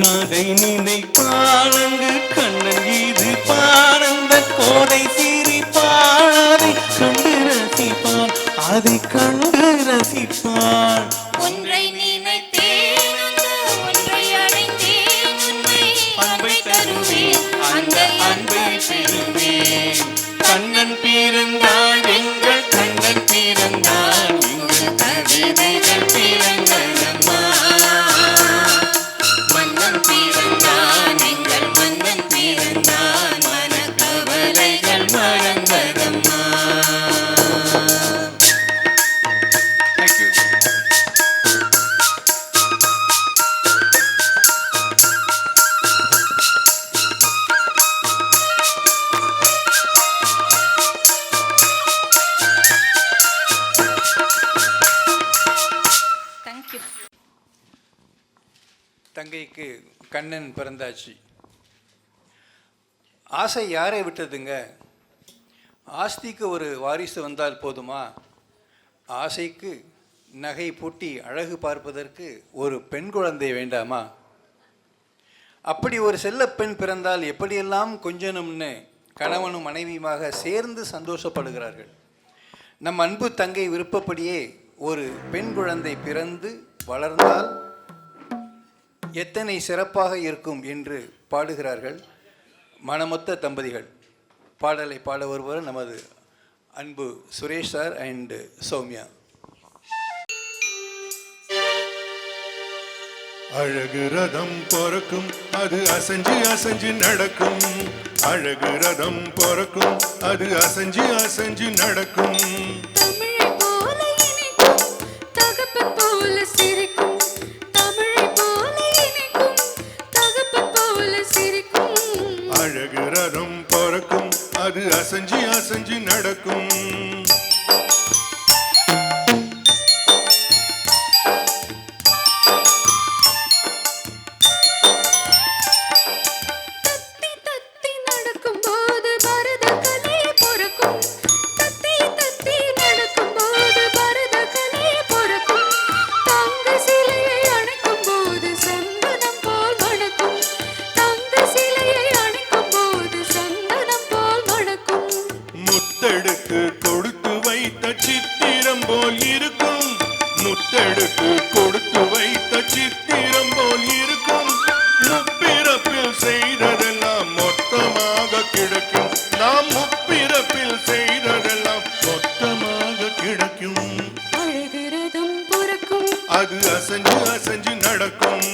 ராதை நினைப்பாள் அங்கு கண்ணன் இது பாரந்த கோதை சிரிப்பாள், அதை கண்டு ரசிப்பாள், அதை கண்டு ரசிப்பாள். ஒன்றை நினைத்தேன் அந்த ஒன்றை அடைந்தேன், உண்மை அன்பை தருவேன், அந்த அன்பை பெறுவேன். கண்ணன் பிறந்தான், எங்கள் கண்ணன் பிறந்தான், எங்கள் கவிதைகள் பிறந்ததம்மா. மன்னன் பிறந்தான், எங்கள் மன்னன் பிறந்தான், மனக்கவலைகள் மறந்ததம்மா. Thank you. தேங்க்யூ. தங்கைக்கு கண்ணன் பிறந்தாச்சு. ஆசை யாரை விட்டதுங்க? ஆஸ்திக்கு ஒரு வாரிசு வந்தால் போதுமா? ஆசைக்கு நகை பூட்டி அழகு பார்ப்பதற்கு ஒரு பெண் குழந்தை வேண்டாமா? அப்படி ஒரு செல்லப்பெண் பிறந்தால் எப்படியெல்லாம் கொஞ்சணும்னு கணவனும் மனைவியுமாக சேர்ந்து சந்தோஷப்படுகிறார்கள். நம் அன்பு தங்கை விருப்பப்படியே ஒரு பெண் குழந்தை பிறந்து வளர்ந்தால் எத்தனை சிறப்பாக இருக்கும் என்று பாடுகிறார்கள் மனமொத்த தம்பதிகள். பாடலை பாட வருவர் நமது அன்பு சுரேஷ் சார் அண்ட் சௌமியா. அழகு ரதம் பொறக்கும், அது அசைஞ்சு அசைஞ்சு நடக்கும். அழகு ரதம் பொறக்கும், அது அசைஞ்சு அசைஞ்சு நடக்கும். தமிழை போல இனிக்கும், தகப்பன் போல சிரிக்கும். தமிழை போல இனிக்கும், தகப்பன் போல சிரிக்கும். அழகு ரதம் பொறக்கும், அது அசைஞ்சு அசைஞ்சு நடக்கும். தத்தி தத்தி நடக்கும்போது பரத கலையே பொறக்கும். தத்தி தத்தி நடக்கும்போது பரத கலையே பொறக்கும். தங்க சிலையை அணைக்கும்போது சந்தனம் போல் மணக்கும். தங்க சிலையை அணைக்கும்போது சந்தனம் போல் மணக்கும். முத்தெடுத்து கொடுத்து வைத்த சித்திரம் போல் இருக்கும். முத்தெடுத்து கொடுத்து வைத்த சித்திரம் போல் இருக்கும். முப்பிறப்பில் செய்ததெல்லாம் மொத்தமாக கிடைக்கும். நாம் முப்பிறப்பில் செய்ததெல்லாம் மொத்தமாக கிடைக்கும். அழகு ரதம் பொறக்கும், அது அசைஞ்சு அசைஞ்சு நடக்கும்.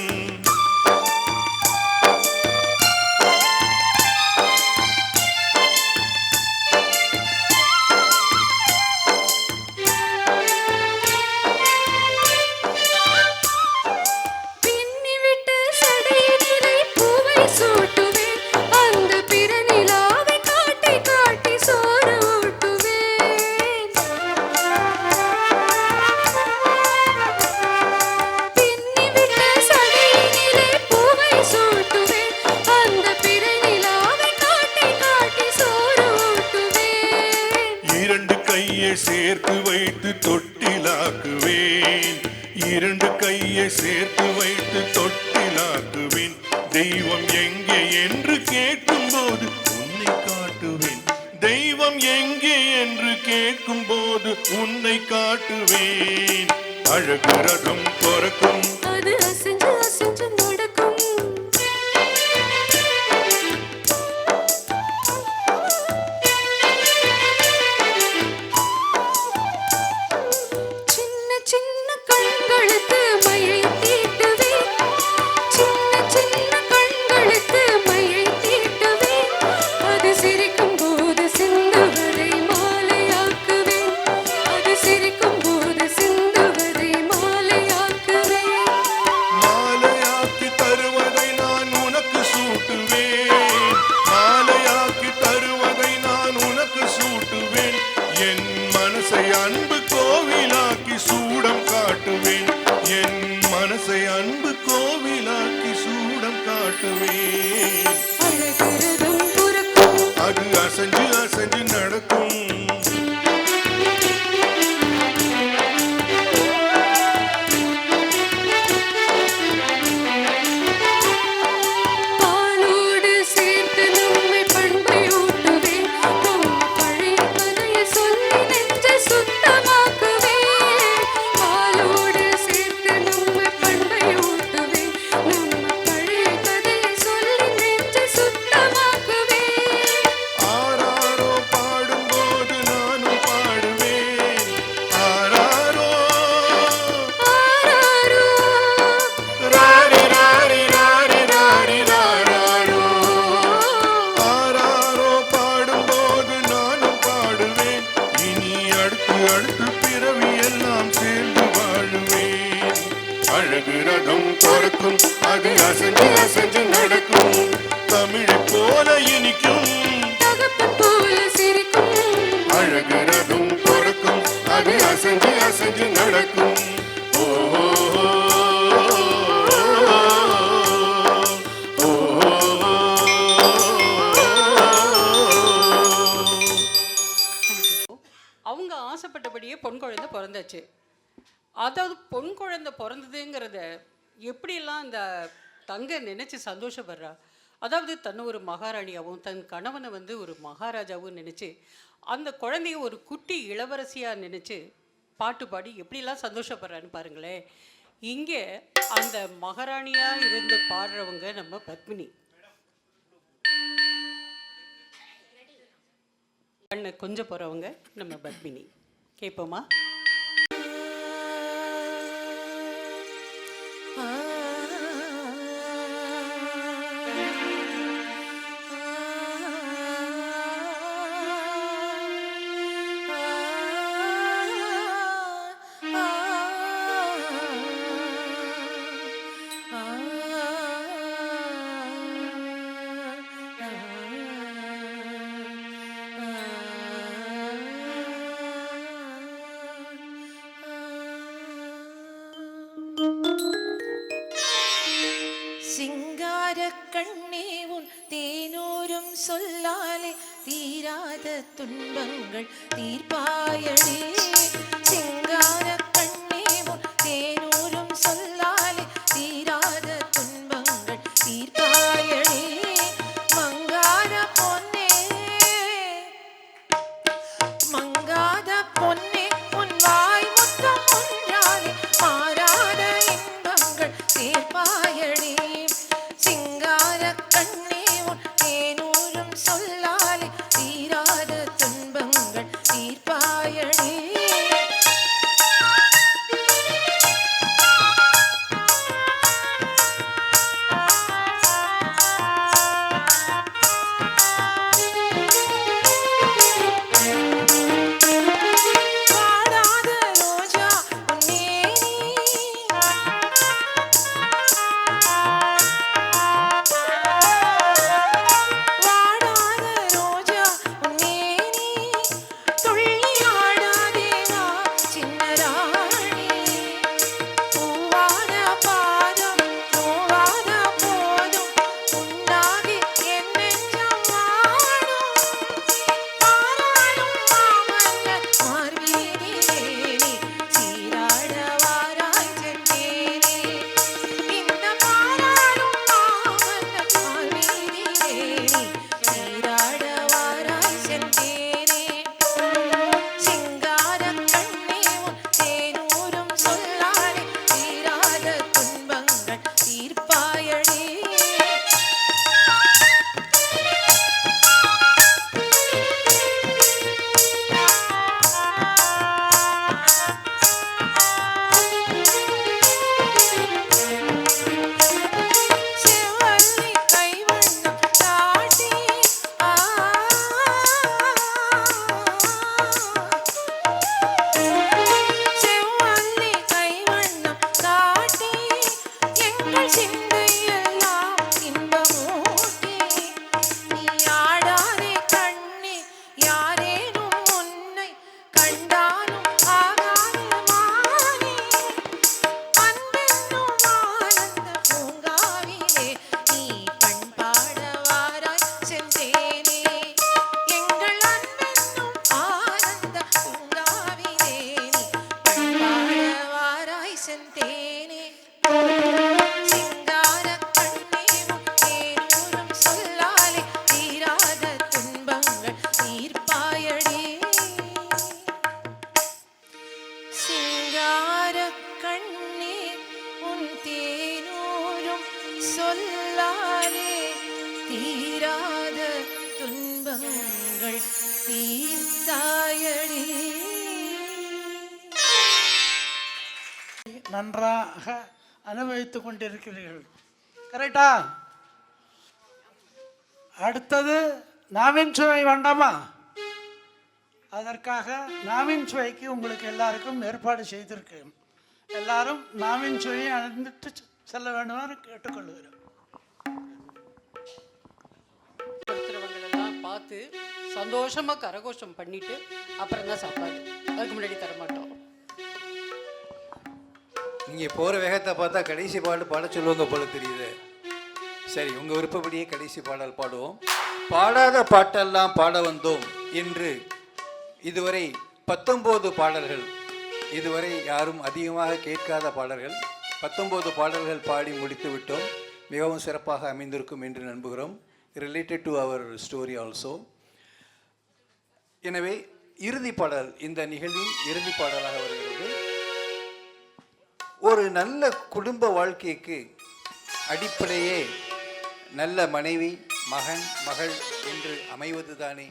பின்னிவிட்ட சடையினிலே பூவை சூட்டுவேன். அந்த பிறநிலாவை காட்டி காட்டி சோறு ஊட்டுவேன். பின்னிவிட்ட சடையினிலே பூவை சூட்டுவேன். அந்த பிறநிலாவை காட்டி காட்டி சோறு ஊட்டுவேன். இரண்டு கையை சேர்த்து வைத்து தொட்டிலாக்குவேன். இரண்டு கையை சேர்த்து வைத்து தொட்டிலாக்குவேன். தெய்வம் எங்கே என்று கேட்கும்போது உன்னை காட்டுவேன். தெய்வம் எங்கே என்று கேட்கும்போது உன்னை காட்டுவேன். அழகு ரதம் பொறக்கும், அது அசைஞ்சு அசைஞ்சு அசைஞ்சு நடக்கும். சின்ன சின்ன கண்களுக்கு மையை தீட்டுவேன். சின்ன சின்ன கண்களுக்கு மையை தீட்டுவேன். அது சிரிக்கும் போது சிந்துவதை மாலையாக்குவேன். அது சிரிக்கும் போது சிந்துவதை மாலையாக்குவேன். மாலையாக்கி தருவதை நான் உனக்கு சூட்டுவேன். மாலையாக்கி தருவதை நான் உனக்கு சூட்டுவேன். என் மனசை அன்பு கோவிலாக்கி சூடம் காட்டுவேன். என் மனசை அன்பு கோவிலாக்கி சூடம் காட்டுவேன். அழகிறதும் புறக்கும் அது அசைஞ்சு அசைஞ்சு நடக்கும். பாலோடு சேர்த்து நம்மை பண்பை ஊட்டுவேன். நம்ம பழைய கதையை சொல்லி நெஞ்சை சுத்தமாக்குவேன். பாலோடு சேர்த்து நம்மை பண்பை ஊட்டுவேன். நம்ம பழைய கதையை சொல்லி நெஞ்சை சுத்தமாக்குவேன். ஆராரோ பாடும்போது நானும் பாடுவேன். ஆராரோ ஆராரோ ராரி ராரி ராரி ராரி ராராரோ. ஆராரோ பாடும்போது நானும் பாடுவேன். இனி அடுத்து அடுத்து பிறவி எல்லாம் சேர்ந்து வாழுவேன். அழகு ரதம் பொறுக்கும் அது அசைஞ்சு அசைஞ்சு நடக்கும். தமிழை போல இனிக்கும் தகப்பன் போல சிரிக்கும். அழகு ரதம் பொறுக்கும் அது அசைஞ்சு அசைஞ்சு நடக்கும். ஓ அவங்க ஆசைப்பட்டபடியே பொன் குழந்தை பிறந்தாச்சு. அதாவது பொன் குழந்தை பிறந்ததுங்கிறத எப்படியெல்லாம் இந்த தங்க நினச்சி சந்தோஷப்படுறா. அதாவது தன்னை ஒரு மகாராணியாகவும் தன் கணவனை வந்து ஒரு மகாராஜாவும் நினச்சி அந்த குழந்தைய ஒரு குட்டி இளவரசியாக நினச்சி பாட்டு பாடி எப்படிலாம் சந்தோஷப்படுறான்னு பாருங்களேன். இங்கே அந்த மகாராணியாக இருந்து பாடுறவங்க நம்ம பத்மினி. கண்ணை கொஞ்சம் போகிறவங்க நம்ம பத்மினி. கேட்போமா? சிங்கார கண்ணே உன் தேனூரும் சொல்லாலே தீராத துன்பங்கள் தீர்ப்பாயடே. சிங்கார கண்ணே உன் தேனூரும் சொல்லாலே தீராத துன்பங்கள் தீர்ப்பாயடே. மங்காத பொன்னே மங்காத பொன்னே உன் வாய் முத்தம் ஒன்றாலே மாறாத இன்பங்கள் சேர்ப்பாயடே. சிங்கார கண்ணே உன் தேனூரும் சொல்லாலே தீராத துன்பங்கள் தீர்ப்பாயடே. செந்தேனே சிங்கார கண்ணேவும் தேனூரும் சொல்லாலே தீராத துன்பங்கள் தீர்ப்பாயடி சிங்கார கண்ணே உன் தேனூரும் சொல்லாலே தீராத துன்பங்கள் தீர்த்தாயடி. நன்றாக அனுபவித்துக் கொண்டிருக்கிறீர்கள். கரெக்டா? அடுத்தது நாவின் சுவை வேண்டாமா? அதற்காக நாவின் சுவைக்கு உங்களுக்கு எல்லாருக்கும் ஏற்பாடு செய்திருக்கேன். எல்லாரும் நாவின் சுவையை அணிந்துட்டு செல்ல வேண்டுமாறு கேட்டுக்கொள்கிறேன். ஒருத்தரவங்களெல்லாம் பார்த்து சந்தோஷமாக கரகோஷம் பண்ணிட்டு அப்புறம் தான் சாப்பாடு. அதுக்கு முன்னாடி தரமாட்டோம். நீங்கள் போகிற வேகத்தை பார்த்தா கடைசி பாட்டு பாட சொல்லுவாங்க போல தெரியுது. சரி, உங்கள் விருப்பப்படியே கடைசி பாடல் பாடுவோம். பாடாத பாட்டெல்லாம் பாட வந்தோம் என்று இதுவரை 19 பாடல்கள், இதுவரை யாரும் அதிகமாக கேட்காத பாடல்கள் 19 பாடல்கள் பாடி முடித்து விட்டோம். மிகவும் சிறப்பாக அமைந்திருக்கும் என்று நம்புகிறோம். Related to our story also. எனவே இறுதி பாடல் இந்த நிகழ்வின் இறுதி பாடலாக வருகிறது. ஒரு நல்ல குடும்ப வாழ்க்கைக்கு அடிப்படையே நல்ல மனைவி, மகன், மகள் என்று அமைவது தானே.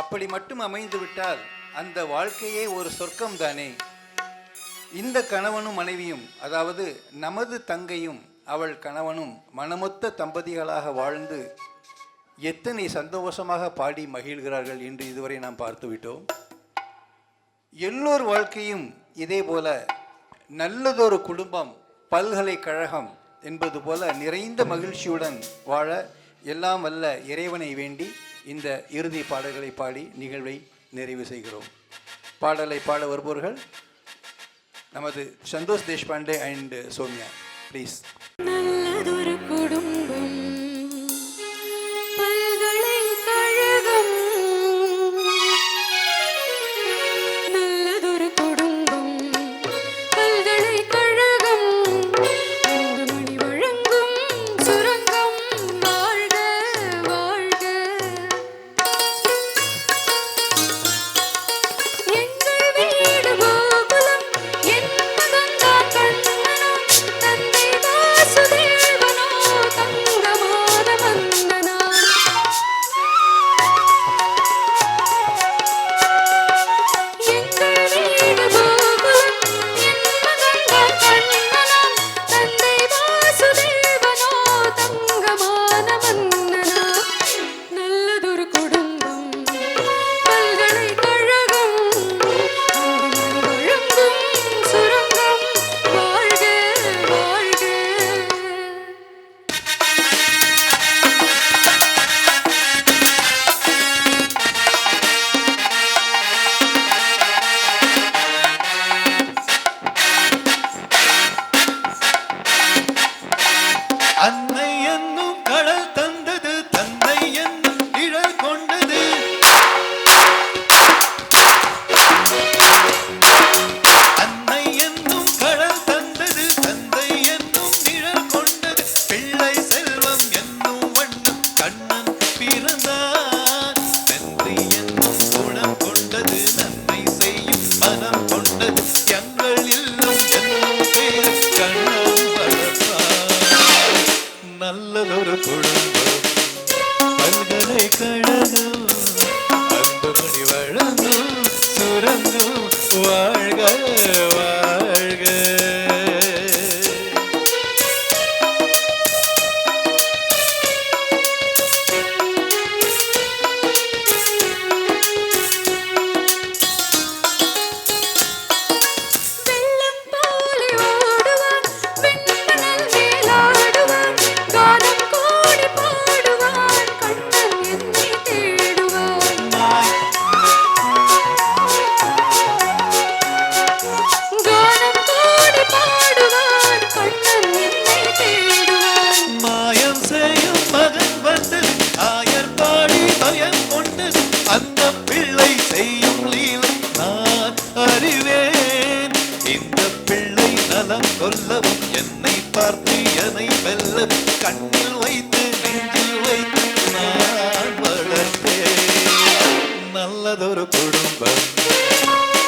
அப்படி மட்டும் அமைந்து விட்டால் அந்த வாழ்க்கையே ஒரு சொர்க்கம் தானே. இந்த கணவனும் மனைவியும், அதாவது நமது தங்கையும் அவள் கணவனும் மனமொத்த தம்பதிகளாக வாழ்ந்து எத்தனை சந்தோஷமாக பாடி மகிழ்கிறார்கள் என்று இதுவரை நாம் பார்த்துவிட்டோம். எல்லோர் வாழ்க்கையும் இதே போல நல்லதொரு குடும்பம், பல்கலைக்கழகம் என்பது போல நிறைந்த மகிழ்ச்சியுடன் வாழ எல்லாம் வல்ல இறைவனை வேண்டி இந்த இறுதி பாடல்களை பாடி நிகழ்வை நிறைவு செய்கிறோம். பாடலை பாட வருபவர்கள் நமது சந்தோஷ் தேஷ்பாண்டே அண்ட் சோமியா. ப்ளீஸ். நல்லதொரு குடும்பம் பல்கலைக்கழகம் நல்லதொரு குடும்பம் பல்கலைக்கழகம் அன்புமணி வழங்கும் சுரங்கம் வாழ்க வாழ்க எங்கள் வீடு கோகுலம் என் மகன்தான் கண்ணனும் தந்தை வாசுதேவனோ பிள்ளை நலம் கொல்லவும் என்னை பார்த்து என்னை வெல்லவும் கண்ணில் வைத்து நெஞ்சில் வைத்து நான் வளர்த்தேன் நல்லதொரு குடும்பம்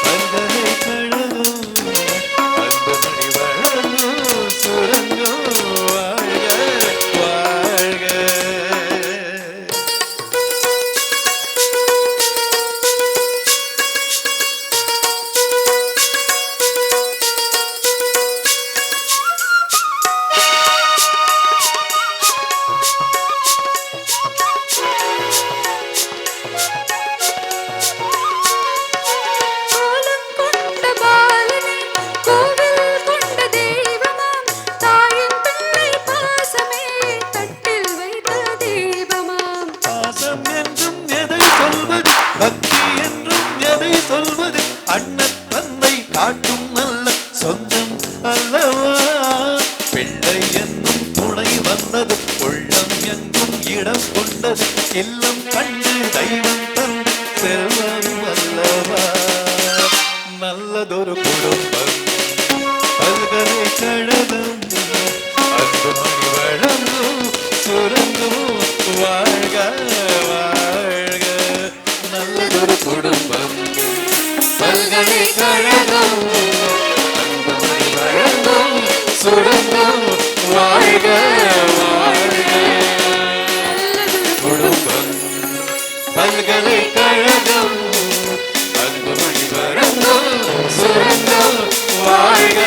பல்கலைக்கழகம் அன்புமணி வழங்கும் சுரங்கம் வாழ்க வாழ்க. கோலம் கொண்ட பாலனே கோவில் கொண்ட தெய்வமாம் தாயின் பிள்ளை பாசமே தட்டில் வைத்த தீபமாம் பாசம் என்றும் எதை சொல்வது பக்தி என்றும் எதை சொல்வது அண்ணன் தந்தை காட்டும் நல்ல சொந்தம் அல்லவா பிள்ளை என்னும் துணை வந்தது உள்ளம் எங்கும் இடம் கொண்டது இல்லம் கண்டு தெய்வம் தந்து செல்வம் அல்லவா நல்லதொரு குடும்பம் பல்கலைக்கழகம் அன்புமணி வழங்கும் சுரங்கும் வாழ்க வாழ்க நல்லதொரு குடும்பம் பல்கலைக்கழகம் அன்புமணி வழங்கும் சுரங்கும் வாழ்க வாழ்க குடும்பம் பல்கலைக்கழகம் அன்புமணி வழங்கும் சுரங்கம் வாழ்க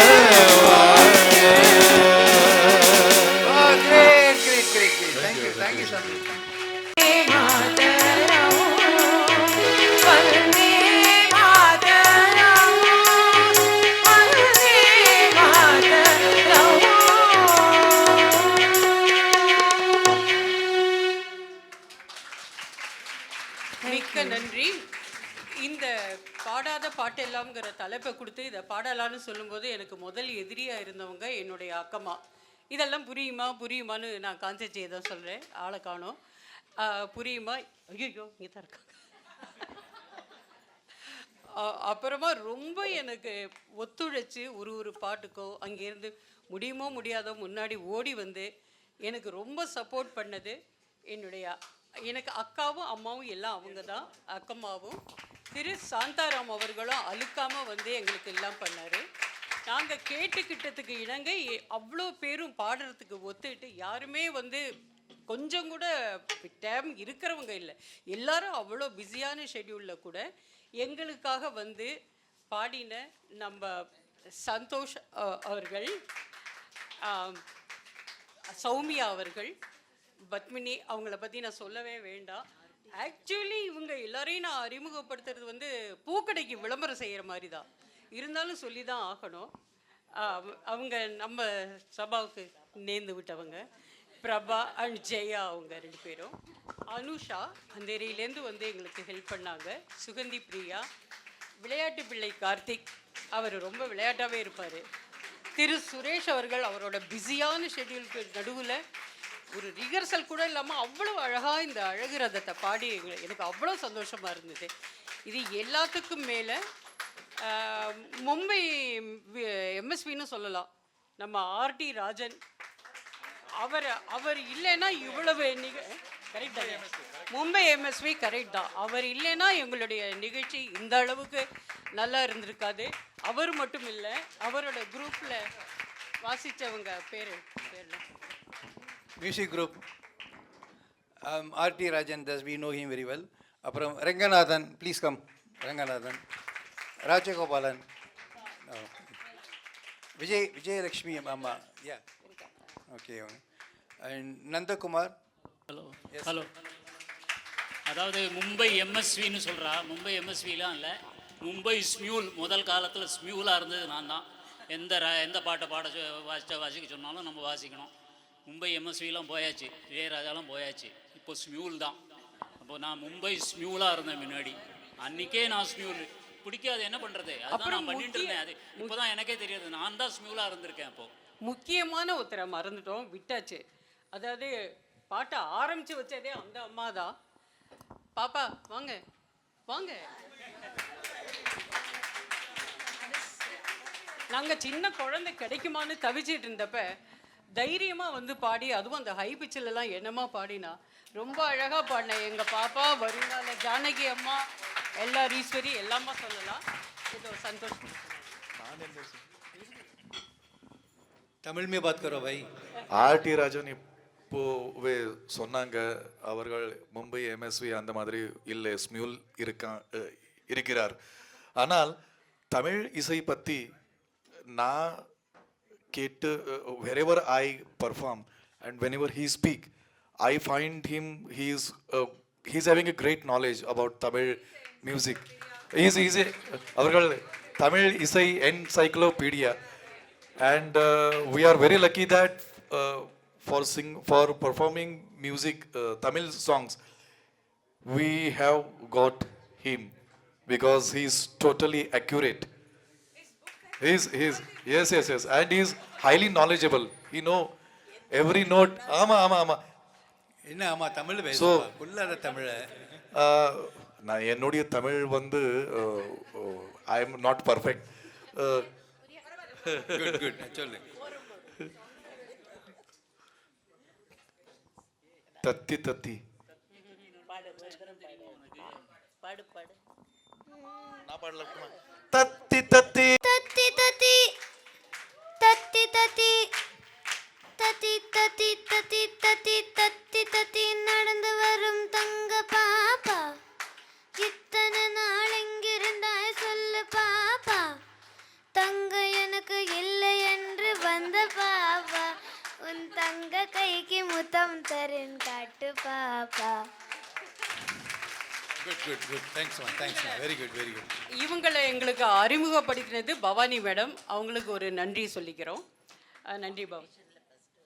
வாழ்க. மிக்க நன்றி. இந்த பாடாத பாட்டெல்லாம்ங்கிற தலைப்பை கொடுத்து இதை பாடலான்னு சொல்லும்போது எனக்கு முதல் எதிரியாக இருந்தவங்க என்னுடைய அக்கம்மா. இதெல்லாம் புரியுமா புரியுமான்னு நான் கான்சென்ட்ரேட் தான் சொல்கிறேன், ஆளை காணோம். புரியுமா? ஐயோ இங்கே தான் இருக்காங்க. அப்புறமா ரொம்ப எனக்கு ஒத்துழைச்சி ஒரு பாட்டுக்கோ அங்கேருந்து முடியுமோ முடியாதோ முன்னாடி ஓடி வந்து எனக்கு ரொம்ப சப்போர்ட் பண்ணது எனக்கு அக்காவும் அம்மாவும் எல்லாம் அவங்க தான். அக்கம்மாவும் திரு சாந்தாராம் அவர்களும் அழுக்காமல் வந்து எங்களுக்கு எல்லாம் பண்ணார். நாங்கள் கேட்டுக்கிட்டதுக்கு இணங்க அவ்வளோ பேரும் பாடுறதுக்கு ஒத்துக்கிட்டு யாருமே வந்து கொஞ்சம் கூட டைம் இருக்கிறவங்க இல்லை, எல்லாரும் அவ்வளோ பிஸியான ஷெட்யூலில் கூட எங்களுக்காக வந்து பாடின நம்ம சந்தோஷ் அவர்கள், சௌமியா அவர்கள், பத்மினி அவங்கள பற்றி நான் சொல்லவே வேண்டாம். ஆக்சுவலி இவங்க எல்லாரையும் நான் அறிமுகப்படுத்துறது வந்து பூக்கடைக்கு விளம்பரம் செய்கிற மாதிரி தான், இருந்தாலும் சொல்லி தான் ஆகணும். அவங்க நம்ம சபாவுக்கு நேர்ந்து விட்டவங்க பிரபா அண்ட் ஜெயா, அவங்க 2 பேரும். அனுஷா அந்தேரியிலேருந்து வந்து எங்களுக்கு ஹெல்ப் பண்ணாங்க. சுகந்தி பிரியா, விளையாட்டு பிள்ளை கார்த்திக், அவர் ரொம்ப விளையாட்டாகவே இருப்பார். திரு சுரேஷ் அவர்கள் அவரோட பிஸியான ஷெட்யூலுக்கு நடுவில் ஒரு ரிஹர்சல் கூட இல்லாமல் அவ்வளோ அழகாக இந்த அழகு ரதத்தை பாடி எனக்கு அவ்வளோ சந்தோஷமாக இருந்தது. இது எல்லாத்துக்கும் மேலே மும்பை எம்எஸ்வின்னு சொல்லலாம், நம்ம ஆர்டி ராஜன். அவர் இல்லைன்னா இவ்வளவு கரெக்ட் தான், மும்பை எம்எஸ்வி கரெக்ட் தான். அவர் இல்லைன்னா எங்களுடைய நிகழ்ச்சி இந்த அளவுக்கு நல்லா இருந்திருக்காது. அவர் மட்டும் இல்லை, அவரோட குரூப்பில் வாசித்தவங்க பேர் music group RD Rajan, thus we know him very well. அப்புறம் ரங்கநாதன், ப்ளீஸ் கம். ரங்கநாதன், ராஜகோபாலன், விஜயலக்ஷ்மி அம்மா, yeah okay, and Nandakumar. Hello. அதாவது மும்பை எம்எஸ்வின்னு சொல்கிறா, மும்பை எம்எஸ்விலாம் இல்லை, மும்பை ஸ்மியூல். முதல் காலத்தில் ஸ்மியூலாக இருந்தது நான் தான். எந்த பாட்டை வாசிக்க சொன்னாலும் நம்ம வாசிக்கணும். மும்பை எம்எஸ்விலாம் போயாச்சு, இளையராஜாலாம் போயாச்சு, இப்போ ஸ்மியூல் தான். அப்போ நான் மும்பை ஸ்மியூலாக இருந்தேன் முன்னாடி. அன்றைக்கே நான் ஸ்மியூல் பிடிக்காது, என்ன பண்ணுறது, அதான் நான் பண்ணிட்டு இருந்தேன். அது இப்போ தான் எனக்கே தெரியாது, நான் தான் ஸ்மியூலாக இருந்திருக்கேன். அப்போது முக்கியமான ஒருத்தரை மறந்துட்டோம், விட்டாச்சு. அதாவது பாட்டை ஆரம்பித்து வச்சதே அந்த அம்மா தான். பாப்பா வாங்க வாங்க. நாங்கள் சின்ன குழந்தை கிடைக்குமான்னு தவிச்சிட்டு இருந்தப்ப தைரியமாக வந்து பாடி, அதுவும் அந்த ஹை பிச்சிலெல்லாம் என்னமா பாடினா ரொம்ப அழகாக பாடினேன். எங்கள் பாப்பா வருங்கால ஜானகி அம்மா எல்லா ஈஸ்வரி எல்லாமா சொல்லலாம். இது ஒரு சந்தோஷம். तमिल में बात करो भाई. ஆர்டி ராஜன் இப்போவே சொன்னாங்க, அவர்கள் மும்பை எம்எஸ்வி அந்த மாதிரி இல்லை, ஸ்மியூல் இருக்கிறார். ஆனால் தமிழ் இசை பற்றி நான் கேட்டு wherever I perform and whenever he speak, I find him he's having a great knowledge about Tamil music. He's அவர்கள் தமிழ் இசை encyclopedia. And we are very lucky that for performing music, Tamil songs, we have got him because he's totally accurate. He's yes, and he's highly knowledgeable. He know every note. ஆமா. என்ன ஆமா தமிழ் பேச So, புல்லாத தமிழ. நான் என்னுடைய தமிழ் வந்து I am not perfect. Good சொல்லு. தத்தி தத்தி நான் பாடல. தத்தி தத்தி தத்தி தத்தி தத்தி தத்தி தத்தி தத்தி தத்தி தத்தி தத்தி தத்தி நடந்து வரும் தங்க பாப்பா, இத்தனை நாள் எங்கிருந்தாய் சொல்லு பாப்பா, தங்க எனக்கு இல்லை என்று வந்த பாப்பா, உன் தங்க கைக்கு முத்தம் தரேன் காட்டு பாப்பா. Good thanks very good. இவங்களை எங்களுக்கு அறிமுகப்படுத்தினது பவானி மேடம். அவங்களுக்கு ஒரு நன்றி சொல்லிக்கிறோம். நன்றி பவானி.